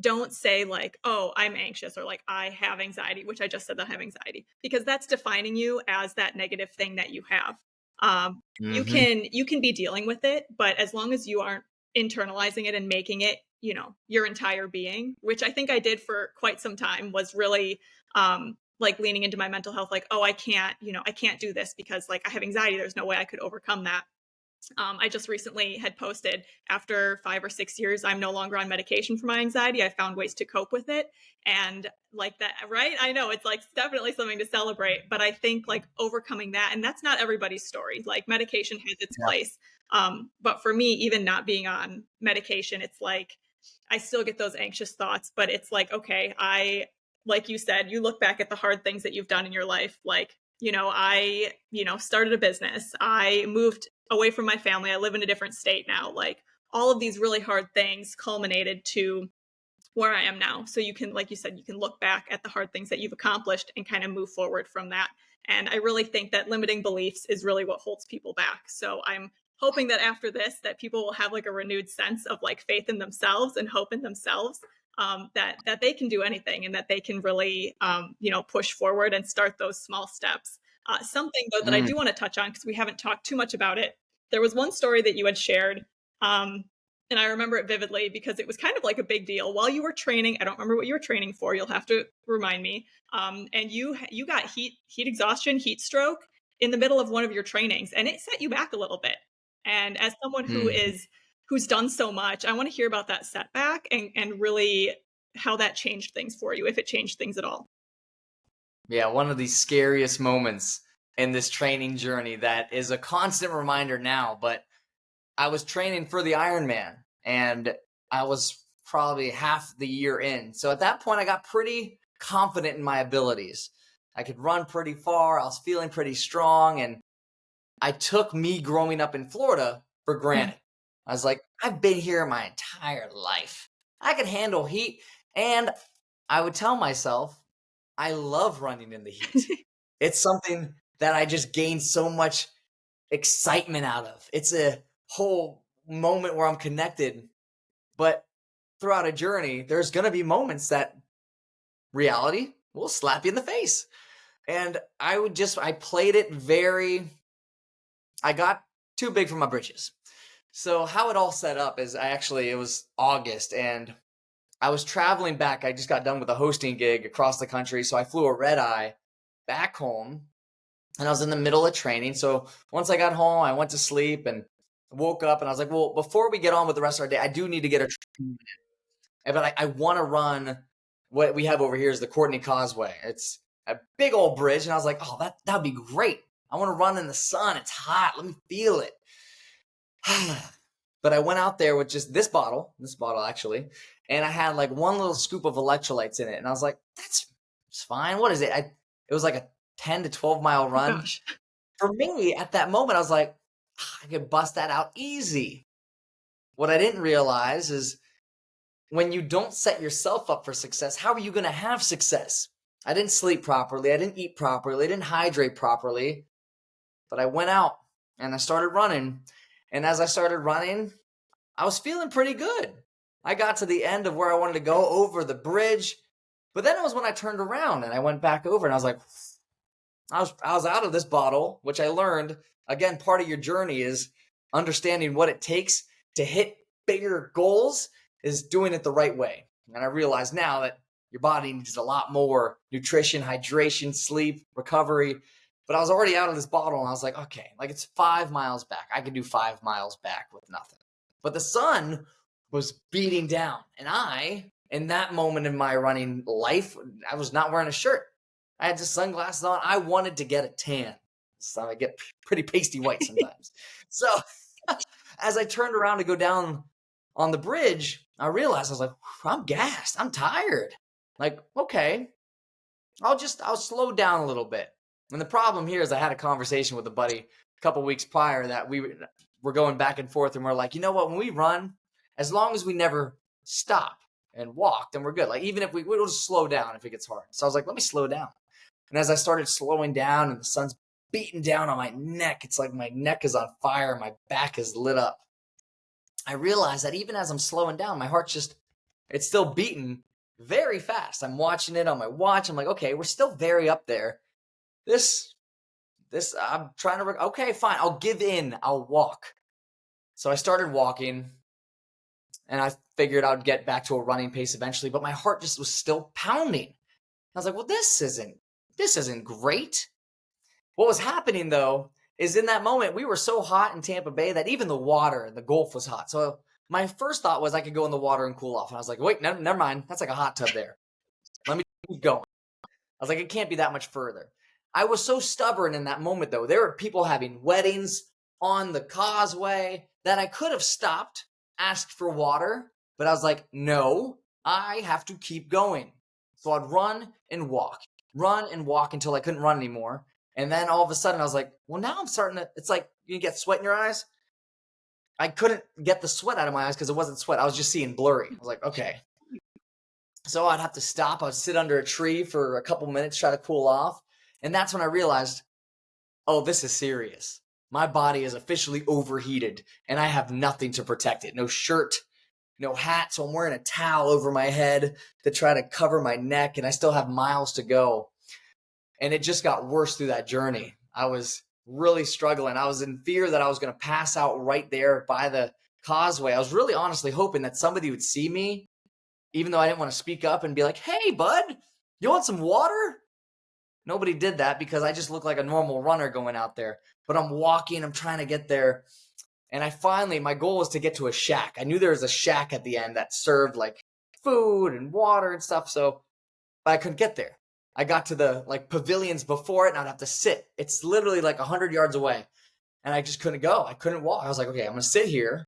don't say like, oh, I'm anxious, or like I have anxiety, which I just said that I have anxiety, because that's defining you as that negative thing that you have. Mm-hmm. You can be dealing with it, but as long as you aren't internalizing it and making it, your entire being, which I think I did for quite some time, was really like leaning into my mental health, like, oh, I can't do this because like I have anxiety. There's no way I could overcome that. I just recently had posted, after 5 or 6 years, I'm no longer on medication for my anxiety. I found ways to cope with it. And like that, right? I know it's like definitely something to celebrate, but I think like overcoming that, and that's not everybody's story. Like medication has its Yeah. place. But for me, even not being on medication, it's like I still get those anxious thoughts, but it's like, okay, like you said, you look back at the hard things that you've done in your life. Like, started a business. I moved away from my family. I live in a different state now. Like all of these really hard things culminated to where I am now. So you can, like you said, you can look back at the hard things that you've accomplished and kind of move forward from that. And I really think that limiting beliefs is really what holds people back. So I'm hoping that after this, that people will have like a renewed sense of like faith in themselves and hope in themselves, that they can do anything, and that they can really, push forward and start those small steps. Something though that I Mm. do want to touch on, because we haven't talked too much about it. There was one story that you had shared, and I remember it vividly because it was kind of like a big deal while you were training. I don't remember what you were training for. You'll have to remind me. And you got heat exhaustion, heat stroke in the middle of one of your trainings, and it set you back a little bit. And as someone Mm. who's done so much, I want to hear about that setback, and really how that changed things for you, if it changed things at all. Yeah, one of the scariest moments in this training journey that is a constant reminder now. But I was training for the Ironman, and I was probably half the year in. So at that point, I got pretty confident in my abilities. I could run pretty far. I was feeling pretty strong. And I took me growing up in Florida for Mm. granted. I was like, I've been here my entire life. I can handle heat. And I would tell myself, I love running in the heat. It's something that I just gained so much excitement out of. It's a whole moment where I'm connected. But throughout a journey, there's going to be moments that reality will slap you in the face. And I played it I got too big for my britches. So how it all set up is it was August and I was traveling back. I just got done with a hosting gig across the country. So I flew a red eye back home and I was in the middle of training. So once I got home, I went to sleep and woke up and I was like, well, before we get on with the rest of our day, I do need to get a training in. But I want to run what we have over here is the Courtney Causeway. It's a big old bridge. And I was like, oh, that'd be great. I want to run in the sun. It's hot. Let me feel it. But I went out there with just this bottle actually, and I had like one little scoop of electrolytes in it. And I was like, it's fine. What is it? It was like a 10 to 12 mile Oh run. gosh. For me at that moment, I was like, I could bust that out easy. What I didn't realize is when you don't set yourself up for success, how are you going to have success? I didn't sleep properly. I didn't eat properly. I didn't hydrate properly. But I went out and I started running. And as I started running, I was feeling pretty good. I got to the end of where I wanted to go over the bridge. But then it was when I turned around and I went back over and I was like, I was out of this bottle, which I learned, again, part of your journey is understanding what it takes to hit bigger goals is doing it the right way. And I realize now that your body needs a lot more nutrition, hydration, sleep, recovery. But I was already out of this bottle and I was like, okay, like it's 5 miles back. I could do 5 miles back with nothing. But the sun was beating down. And in that moment in my running life, I was not wearing a shirt. I had just sunglasses on. I wanted to get a tan. So I get pretty pasty white sometimes. So as I turned around to go down on the bridge, I realized I was like, I'm gassed. I'm tired. Like, okay, I'll slow down a little bit. And the problem here is I had a conversation with a buddy a couple weeks prior that we were going back and forth and we're like, you know what, when we run, as long as we never stop and walk, then we're good. Like even if we'll just slow down if it gets hard. So I was like, let me slow down. And as I started slowing down and the sun's beating down on my neck, it's like my neck is on fire, my back is lit up. I realized that even as I'm slowing down, my heart's it's still beating very fast. I'm watching it on my watch. I'm like, okay, we're still very up there. This, I'm trying to, okay, fine. I'll give in. I'll walk. So I started walking and I figured I'd get back to a running pace eventually, but my heart just was still pounding. I was like, well, this isn't great. What was happening though is in that moment we were so hot in Tampa Bay that even the water in the Gulf was hot. So my first thought was I could go in the water and cool off. And I was like, wait, never mind. That's like a hot tub there. Let me keep going. I was like, it can't be that much further. I was so stubborn in that moment though. There were people having weddings on the causeway that I could have stopped, asked for water, but I was like, no, I have to keep going. So I'd run and walk until I couldn't run anymore. And then all of a sudden I was like, well, now I'm starting to, it's like you get sweat in your eyes. I couldn't get the sweat out of my eyes because it wasn't sweat. I was just seeing blurry. I was like, okay. So I'd have to stop. I'd sit under a tree for a couple minutes, try to cool off. And that's when I realized, oh, this is serious. My body is officially overheated and I have nothing to protect it. No shirt, no hat. So I'm wearing a towel over my head to try to cover my neck. And I still have miles to go. And it just got worse through that journey. I was really struggling. I was in fear that I was going to pass out right there by the causeway. I was really honestly hoping that somebody would see me, even though I didn't want to speak up and be like, hey, bud, you want some water? Nobody did that because I just looked like a normal runner going out there. But I'm walking, I'm trying to get there. And my goal was to get to a shack. I knew there was a shack at the end that served like food and water and stuff. But I couldn't get there. I got to the like pavilions before it and I'd have to sit. It's literally like 100 yards away. And I just couldn't go. I couldn't walk. I was like, okay, I'm going to sit here.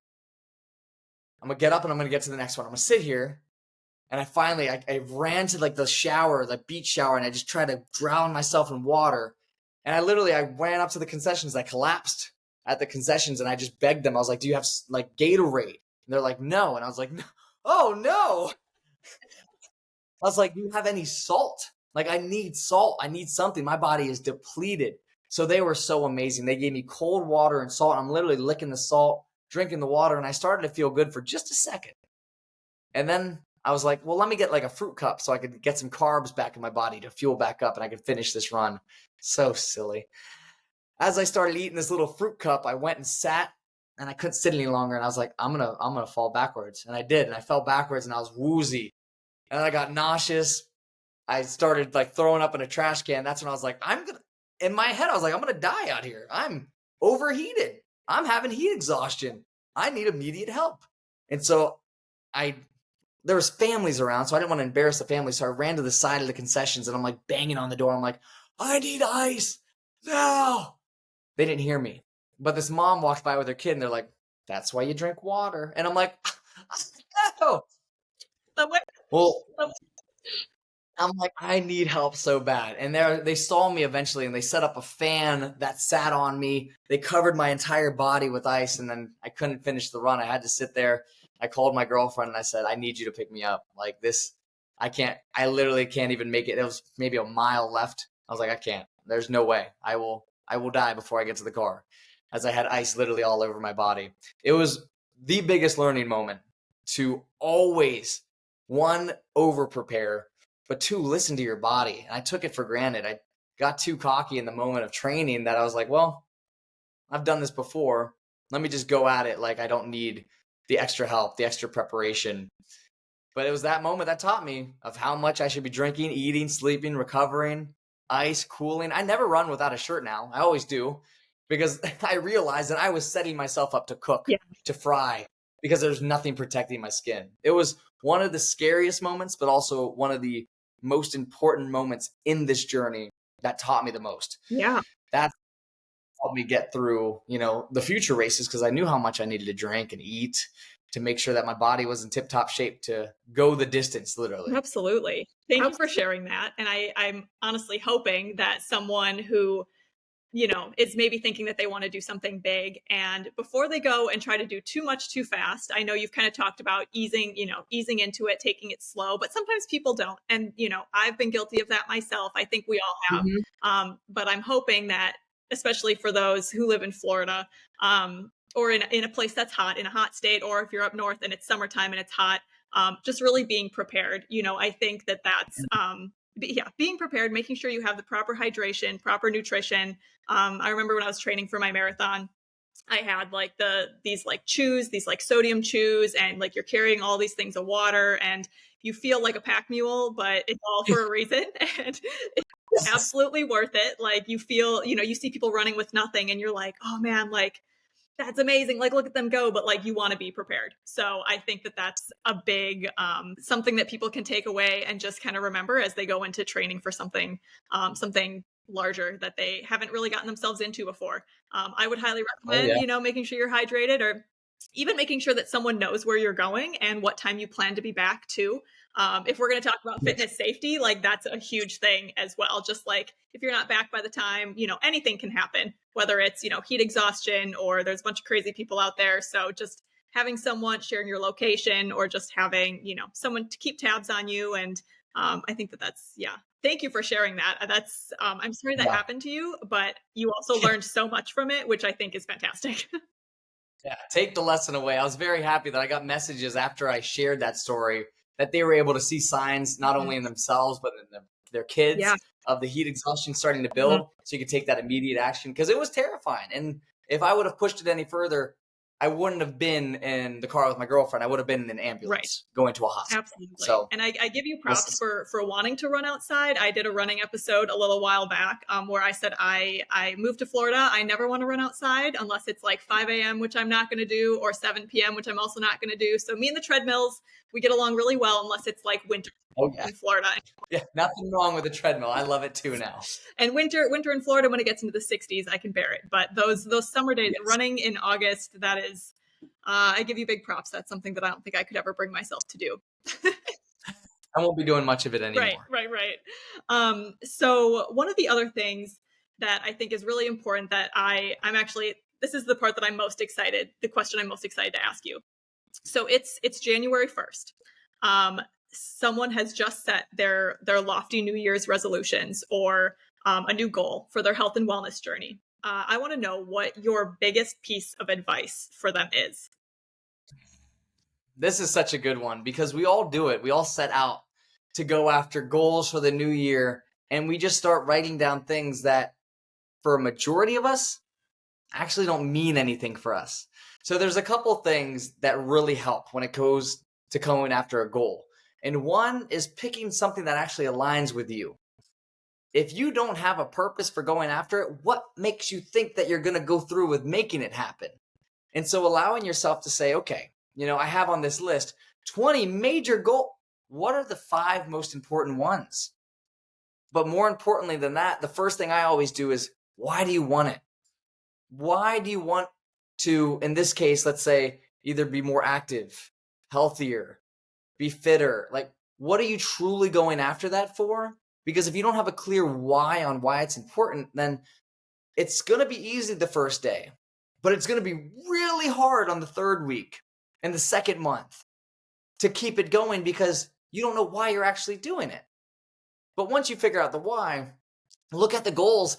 I'm going to get up and I'm going to get to the next one. I'm going to sit here. And I ran to like the shower, the beach shower, and I just tried to drown myself in water. And I ran up to the concessions. I collapsed at the concessions and I just begged them. I was like, do you have like Gatorade? And they're like, no. And I was like, no. Oh no. I was like, do you have any salt? Like, I need salt. I need something. My body is depleted. So they were so amazing. They gave me cold water and salt. I'm literally licking the salt, drinking the water, and I started to feel good for just a second. And then I was like, well, let me get like a fruit cup so I could get some carbs back in my body to fuel back up and I could finish this run. So silly. As I started eating this little fruit cup, I went and sat and I couldn't sit any longer. And I was like, I'm gonna fall backwards. And I did. And I fell backwards and I was woozy. And I got nauseous. I started like throwing up in a trash can. That's when I was like, in my head, I was like, I'm going to die out here. I'm overheated. I'm having heat exhaustion. I need immediate help. And so there was families around, so I didn't want to embarrass the family. So I ran to the side of the concessions and I'm like banging on the door. I'm like, I need ice now. They didn't hear me. But this mom walked by with her kid and they're like, that's why you drink water. And I'm like, no. Well, I'm like, I need help so bad. And they saw me eventually and they set up a fan that sat on me. They covered my entire body with ice and then I couldn't finish the run. I had to sit there. I called my girlfriend and I said, I need you to pick me up. Like this, I literally can't even make it. It was maybe a mile left. I was like, I can't. There's no way. I will die before I get to the car, as I had ice literally all over my body. It was the biggest learning moment to always, one, over prepare, but two, listen to your body. And I took it for granted. I got too cocky in the moment of training that I was like, well, I've done this before. Let me just go at it like I don't need the extra help, the extra preparation. But it was that moment that taught me of how much I should be drinking, eating, sleeping, recovering, ice, cooling. I never run without a shirt now. I always do because I realized that I was setting myself up to cook, Yeah. to fry, because there's nothing protecting my skin. It was one of the scariest moments, but also one of the most important moments in this journey that taught me the most. Yeah. That helped me get through, the future races because I knew how much I needed to drink and eat to make sure that my body was in tip-top shape to go the distance, literally. Absolutely. Thank you for sharing that. And I'm honestly hoping that someone who, is maybe thinking that they want to do something big and before they go and try to do too much too fast. I know you've kind of talked about easing into it, taking it slow, but sometimes people don't. And, I've been guilty of that myself. I think we all have. But I'm hoping that, especially for those who live in Florida, or in a place that's hot, in a hot state, or if you're up north and it's summertime and it's hot, just really being prepared. I think that's, being prepared, making sure you have the proper hydration, proper nutrition. I remember when I was training for my marathon, I had like these like chews, these like sodium chews, and like you're carrying all these things of water and you feel like a pack mule, but it's all for a reason. And it's absolutely worth it. Like you feel, you see people running with nothing and you're like, oh man, like that's amazing. Like, look at them go. But like, you want to be prepared. So I think that that's a big, something that people can take away and just kind of remember as they go into training for something larger that they haven't really gotten themselves into before. I would highly Oh recommend, yeah. making sure you're hydrated or even making sure that someone knows where you're going and what time you plan to be back too. If we're going to talk about fitness safety, like that's a huge thing as well. Just like if you're not back by the time, anything can happen, whether it's, heat exhaustion or there's a bunch of crazy people out there. So just having someone sharing your location or just having, someone to keep tabs on you. And I think that's, yeah. Thank you for sharing that. That's, I'm sorry that happened to you, but you also learned so much from it, which I think is fantastic. Yeah, take the lesson away. I was very happy that I got messages after I shared that story that they were able to see signs not only in themselves but in their kids Yeah. of the heat exhaustion starting to build, so you could take that immediate action because it was terrifying. And if I would have pushed it any further, I wouldn't have been in the car with my girlfriend. I would have been in an ambulance going to a hospital. Absolutely. So, and I give you props for wanting to run outside. I did a running episode a little while back where I said I moved to Florida. I never want to run outside unless it's like 5 a.m., which I'm not going to do, or 7 p.m., which I'm also not going to do. So me and the treadmills, we get along really well unless it's like winter Oh, yeah. in Florida. Yeah, nothing wrong with a treadmill. I love it too now. And winter in Florida, when it gets into the 60s, I can bear it. But those summer days, Yes. running in August, that is, I give you big props. That's something that I don't think I could ever bring myself to do. I won't be doing much of it Right, anymore. right, right. So one of the other things that I think is really important that I'm actually, this is the part that I'm most excited, the question I'm most excited to ask you. So it's January 1st. Someone has just set their lofty New Year's resolutions or a new goal for their health and wellness journey. I want to know what your biggest piece of advice for them is. This is such a good one because we all do it. We all set out to go after goals for the new year, and we just start writing down things that, for a majority of us, actually don't mean anything for us. So there's a couple things that really help when it goes to going after a goal. And one is picking something that actually aligns with you. If you don't have a purpose for going after it, what makes you think that you're going to go through with making it happen? And so allowing yourself to say, okay, I have on this list 20 major goals. What are the 5 most important ones? But more importantly than that, the first thing I always do is, why do you want it? Why do you want to, in this case, let's say, either be more active, healthier, be fitter? Like, what are you truly going after that for? Because if you don't have a clear why on why it's important, then it's going to be easy the first day, but it's going to be really hard on the 3rd week and the 2nd month to keep it going because you don't know why you're actually doing it. But once you figure out the why, look at the goals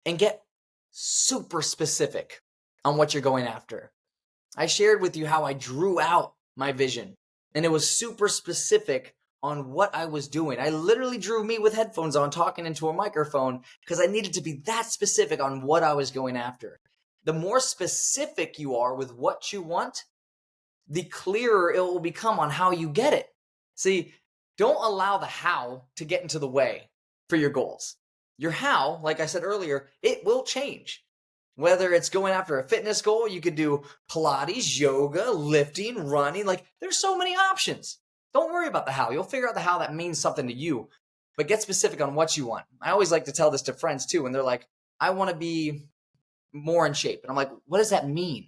and get super specific on what you're going after. I shared with you how I drew out my vision, and it was super specific on what I was doing. I literally drew me with headphones on talking into a microphone because I needed to be that specific on what I was going after. The more specific you are with what you want, the clearer it will become on how you get it. See, don't allow the how to get into the way for your goals. Your how, like I said earlier, it will change. Whether it's going after a fitness goal, you could do Pilates, yoga, lifting, running. Like, there's so many options. Don't worry about the how. You'll figure out the how that means something to you, but get specific on what you want. I always like to tell this to friends too, when they're like, I want to be more in shape. And I'm like, what does that mean?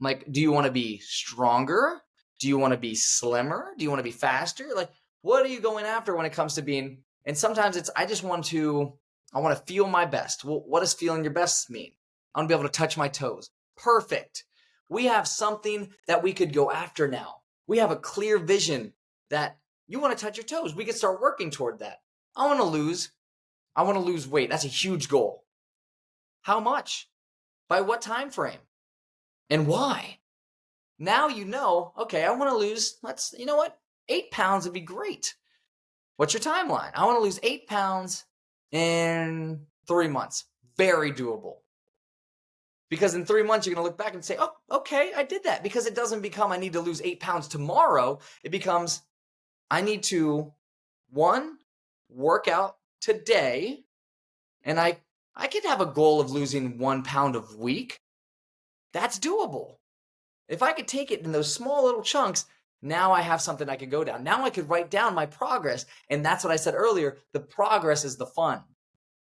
I'm like, do you want to be stronger? Do you want to be slimmer? Do you want to be faster? Like, what are you going after when it comes to being? And sometimes it's, I want to feel my best. Well, what does feeling your best mean? I want to be able to touch my toes. Perfect. We have something that we could go after now. We have a clear vision that you want to touch your toes. We could start working toward that. I want to lose weight. That's a huge goal. How much? By what time frame? And why? Now you know, okay, I want to lose, 8 pounds would be great. What's your timeline? I want to lose 8 pounds in 3 months. Very doable. Because in 3 months, you're going to look back and say, oh, okay, I did that. Because it doesn't become, I need to lose 8 pounds tomorrow. It becomes, I need to, 1, work out today. And I could have a goal of losing 1 pound a week. That's doable. If I could take it in those small little chunks, now I have something I could go down. Now I could write down my progress. And that's what I said earlier. The progress is the fun.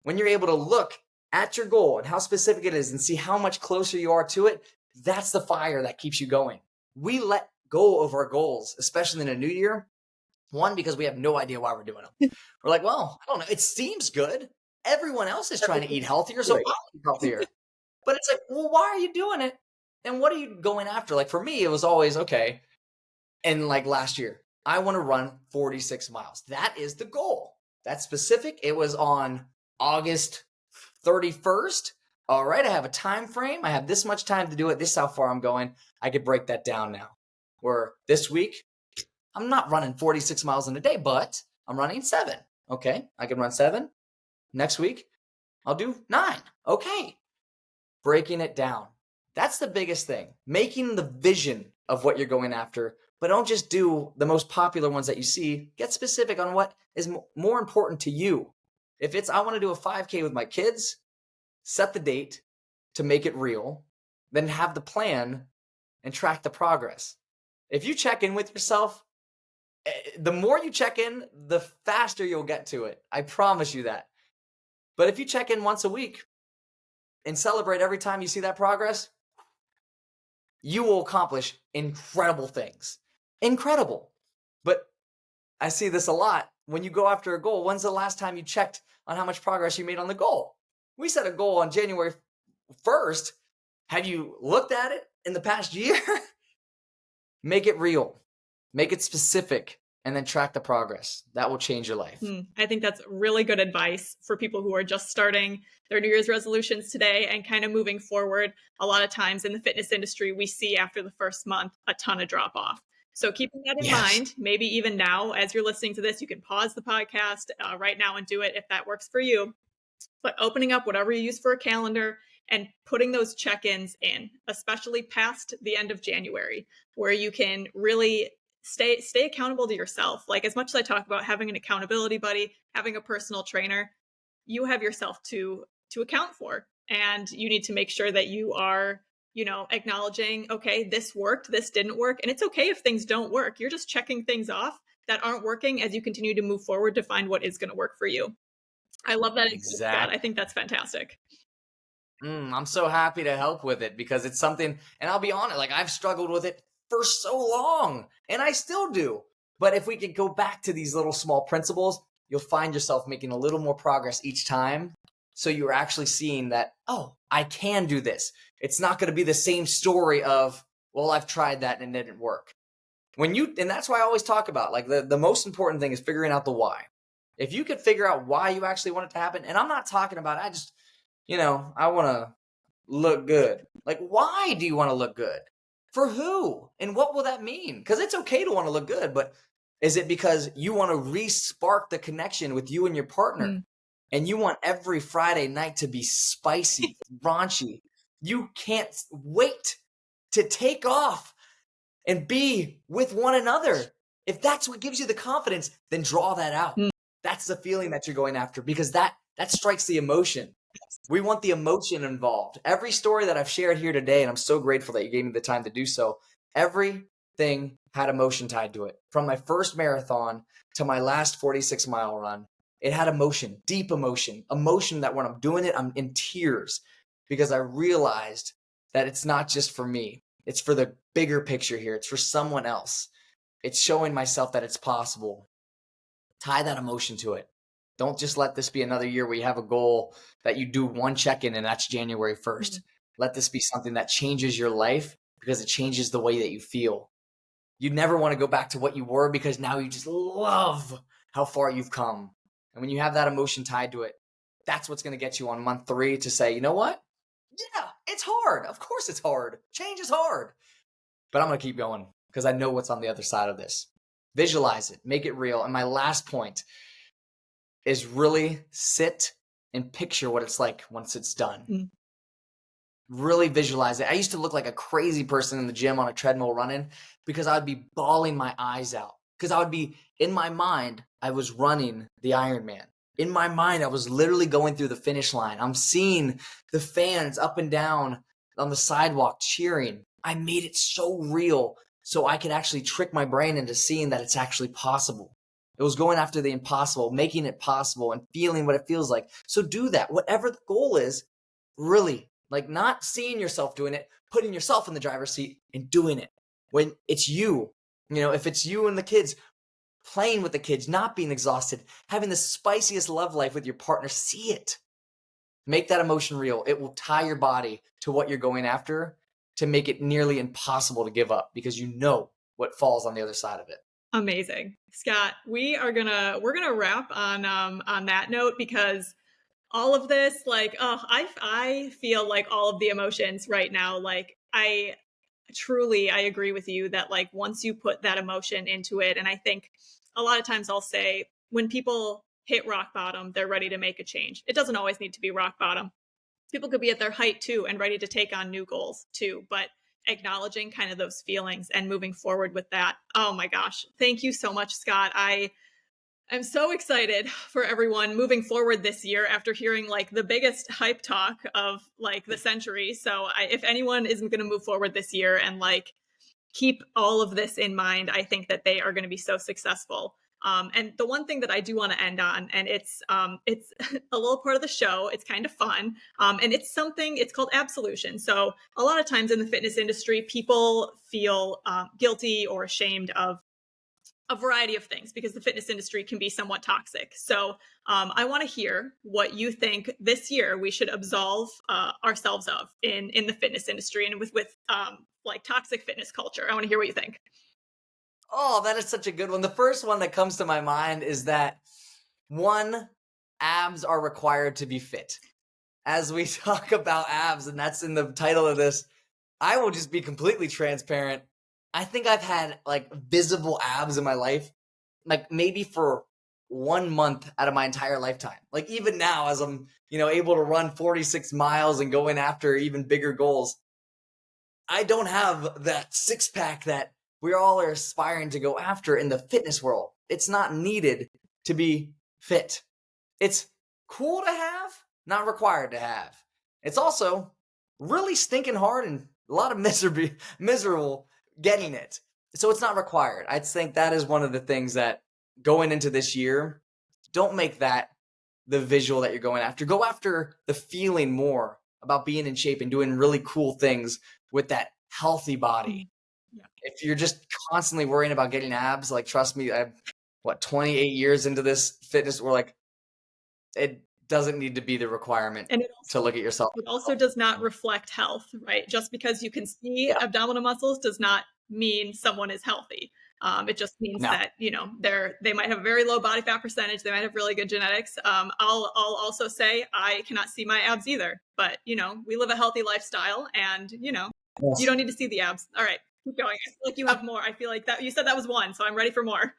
When you're able to look at your goal and how specific it is and see how much closer you are to it, that's the fire that keeps you going. We let go of our goals, especially in a new year. 1, because we have no idea why we're doing them. We're like, well, I don't know. It seems good. Everyone else is trying to eat healthier, so I'll eat healthier. But it's like, well, why are you doing it? And what are you going after? Like, for me, it was always, okay. And like last year, I want to run 46 miles. That is the goal. That's specific. It was on August 31st. All right, I have a time frame. I have this much time to do it. This is how far I'm going. I could break that down now. Where this week, I'm not running 46 miles in a day, but I'm running 7. Okay, I can run 7. Next week, I'll do 9. Okay, breaking it down. That's the biggest thing. Making the vision of what you're going after, but don't just do the most popular ones that you see. Get specific on what is more important to you. If it's, I want to do a 5K with my kids, set the date to make it real, then have the plan and track the progress. If you check in with yourself, the more you check in, the faster you'll get to it. I promise you that. But if you check in once a week and celebrate every time you see that progress, you will accomplish incredible things. Incredible. But I see this a lot. When you go after a goal, when's the last time you checked on how much progress you made on the goal? We set a goal on January 1st. Have you looked at it in the past year? Make it real. Make it specific. And then track the progress. That will change your life. I think that's really good advice for people who are just starting their New Year's resolutions today and kind of moving forward. A lot of times in the fitness industry, we see after the first month a ton of drop off. So keeping that in mind, maybe even now as you're listening to this, you can pause the podcast right now and do it if that works for you. But opening up whatever you use for a calendar and putting those check-ins in, especially past the end of January, where you can really stay accountable to yourself. Like, as much as I talk about having an accountability buddy, having a personal trainer, you have yourself to account for, and you need to make sure that you are, acknowledging, okay, this worked, this didn't work. And it's okay if things don't work. You're just checking things off that aren't working as you continue to move forward to find what is going to work for you. I love that. Scott. I think that's fantastic. I'm so happy to help with it because it's something, and I'll be honest, like I've struggled with it for so long and I still do. But if we could go back to these little small principles, you'll find yourself making a little more progress each time. So you're actually seeing that, oh, I can do this. It's not going to be the same story of, well, I've tried that and it didn't work. And that's why I always talk about, like, the most important thing is figuring out the why. If you could figure out why you actually want it to happen, and I'm not talking about, I want to look good. Like, why do you want to look good? For who? And what will that mean? Because it's okay to want to look good, but is it because you want to re-spark the connection with you and your partner? And you want every Friday night to be spicy, raunchy. You can't wait to take off and be with one another. If that's what gives you the confidence, then draw that out. That's the feeling that you're going after, because that strikes the emotion. We want the emotion involved. Every story that I've shared here today, and I'm so grateful that you gave me the time to do so, everything had emotion tied to it. From my first marathon to my last 46-mile run, it had emotion, deep emotion that when I'm doing it, I'm in tears because I realized that it's not just for me. It's for the bigger picture here. It's for someone else. It's showing myself that it's possible. Tie that emotion to it. Don't just let this be another year where you have a goal that you do one check-in and that's January 1st. Let this be something that changes your life because it changes the way that you feel. You never want to go back to what you were because now you just love how far you've come. And when you have that emotion tied to it, that's what's going to get you on month 3 to say, you know what? Yeah, it's hard. Of course it's hard. Change is hard. But I'm going to keep going because I know what's on the other side of this. Visualize it. Make it real. And my last point is really sit and picture what it's like once it's done. Really visualize it. I used to look like a crazy person in the gym on a treadmill running because I would be bawling my eyes out. Because I would be, in my mind, I was running the Ironman. In my mind, I was literally going through the finish line. I'm seeing the fans up and down on the sidewalk cheering. I made it so real so I could actually trick my brain into seeing that it's actually possible. It was going after the impossible, making it possible and feeling what it feels like. So do that. Whatever the goal is, really, like not seeing yourself doing it, putting yourself in the driver's seat and doing it. When it's you, if it's you and the kids, playing with the kids, not being exhausted, having the spiciest love life with your partner, see it. Make that emotion real. It will tie your body to what you're going after to make it nearly impossible to give up because you know what falls on the other side of it. Amazing. Scott, we're gonna wrap on that note because all of this, like, I feel like all of the emotions right now, like I agree with you that like once you put that emotion into it, and I think a lot of times I'll say when people hit rock bottom, they're ready to make a change. It doesn't always need to be rock bottom. People could be at their height too and ready to take on new goals too, but acknowledging kind of those feelings and moving forward with that. Oh my gosh. Thank you so much, Scott. I'm so excited for everyone moving forward this year after hearing like the biggest hype talk of like the century. So if anyone isn't going to move forward this year and like keep all of this in mind, I think that they are going to be so successful. And the one thing that I do want to end on, and it's a little part of the show. It's kind of fun, and it's something. It's called absolution. So a lot of times in the fitness industry, people feel guilty or ashamed of a variety of things because the fitness industry can be somewhat toxic. So I want to hear what you think this year we should absolve ourselves of in the fitness industry and with like toxic fitness culture. I want to hear what you think. Oh, that is such a good one. The first one that comes to my mind is that one, abs are required to be fit. As we talk about abs, and that's in the title of this, I will just be completely transparent. I think I've had like visible abs in my life, like maybe for 1 month out of my entire lifetime. Like even now, as I'm, able to run 46 miles and go in after even bigger goals, I don't have that six pack that we all are aspiring to go after in the fitness world. It's not needed to be fit. It's cool to have, not required to have. It's also really stinking hard and a lot of miserable getting it. So it's not required. I think that is one of the things that going into this year, don't make that the visual that you're going after. Go after the feeling more about being in shape and doing really cool things with that healthy body. Yeah. If you're just constantly worrying about getting abs, like trust me, I've 28 years into this fitness, we're like, it doesn't need to be the requirement And to look at yourself. it also does not reflect health, right? Just because you can see Yeah. abdominal muscles does not mean someone is healthy. It just means No. that they might have a very low body fat percentage. They might have really good genetics. I'll also say I cannot see my abs either. But we live a healthy lifestyle, and you Yes. don't need to see the abs. All right, keep going. I feel like you have more. I feel like that you said that was one, so I'm ready for more.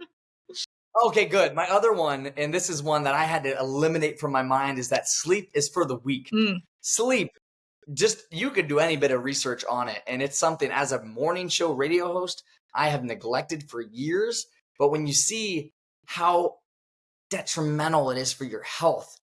Okay, good. My other one, and this is one that I had to eliminate from my mind, is that sleep is for the weak. Sleep, just you could do any bit of research on it. And it's something as a morning show radio host, I have neglected for years. But when you see how detrimental it is for your health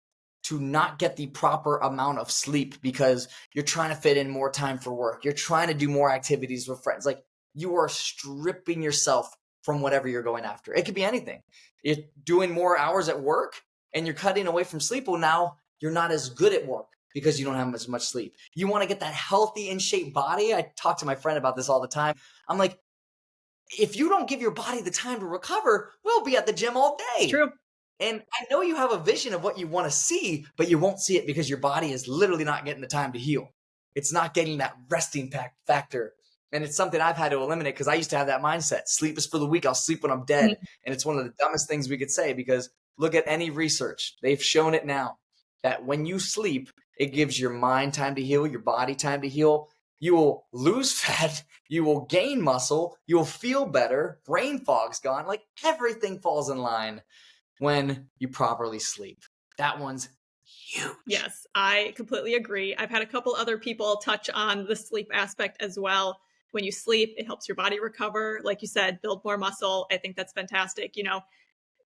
to not get the proper amount of sleep because you're trying to fit in more time for work, you're trying to do more activities with friends, like you are stripping yourself from whatever you're going after. It could be anything. You're doing more hours at work and you're cutting away from sleep. Well, now you're not as good at work because you don't have as much sleep. You want to get that healthy, in shape body. I talk to my friend about this all the time. I'm like, if you don't give your body the time to recover, we'll be at the gym all day. It's true. And I know you have a vision of what you want to see, but you won't see it because your body is literally not getting the time to heal. It's not getting that resting factor. And it's something I've had to eliminate because I used to have that mindset. Sleep is for the weak. I'll sleep when I'm dead. And it's one of the dumbest things we could say because look at any research. They've shown it now that when you sleep, it gives your mind time to heal, your body time to heal. You will lose fat. You will gain muscle. You will feel better. Brain fog's gone. Like everything falls in line when you properly sleep. That one's huge. Yes, I completely agree. I've had a couple other people touch on the sleep aspect as well. When you sleep, it helps your body recover. Like you said, build more muscle. I think that's fantastic.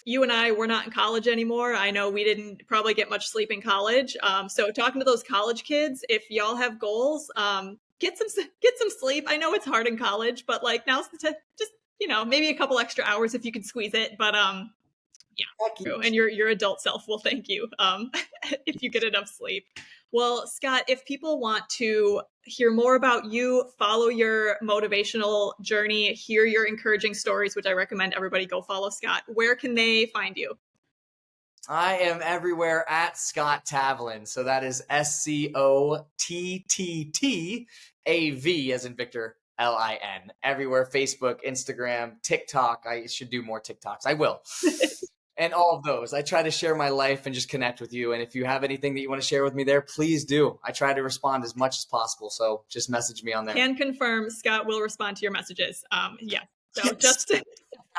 You and I, we're not in college anymore. I know we didn't probably get much sleep in college. So talking to those college kids, if y'all have goals, get some sleep. I know it's hard in college, but like now's the time. Just maybe a couple extra hours if you can squeeze it. But yeah, true. And your adult self will thank you if you get enough sleep. Well, Scott, if people want to hear more about you, follow your motivational journey, hear your encouraging stories, which I recommend everybody go follow Scott, where can they find you? I am everywhere at Scott Tavlin. So that is SCOTTTAV as in Victor, LIN. Everywhere, Facebook, Instagram, TikTok. I should do more TikToks. I will. And all of those. I try to share my life and just connect with you. And if you have anything that you want to share with me there, please do. I try to respond as much as possible. So just message me on there. Can confirm Scott will respond to your messages. Yeah. So just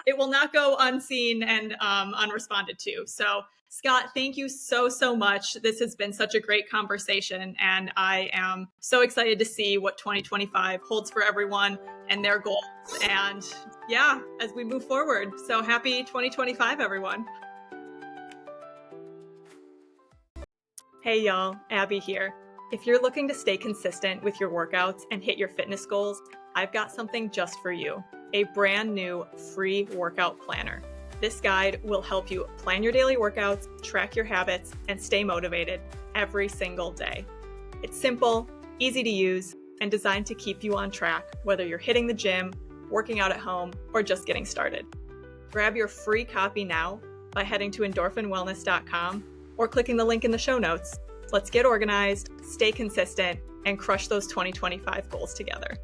it will not go unseen and unresponded to. So Scott, thank you so much. This has been such a great conversation, and I am so excited to see what 2025 holds for everyone and their goals. And yeah, as we move forward. So happy 2025, everyone. Hey y'all, Abby here. If you're looking to stay consistent with your workouts and hit your fitness goals, I've got something just for you, a brand new free workout planner. This guide will help you plan your daily workouts, track your habits, and stay motivated every single day. It's simple, easy to use, and designed to keep you on track, whether you're hitting the gym, working out at home, or just getting started. Grab your free copy now by heading to endorphinwellness.com or clicking the link in the show notes. Let's get organized, stay consistent, and crush those 2025 goals together.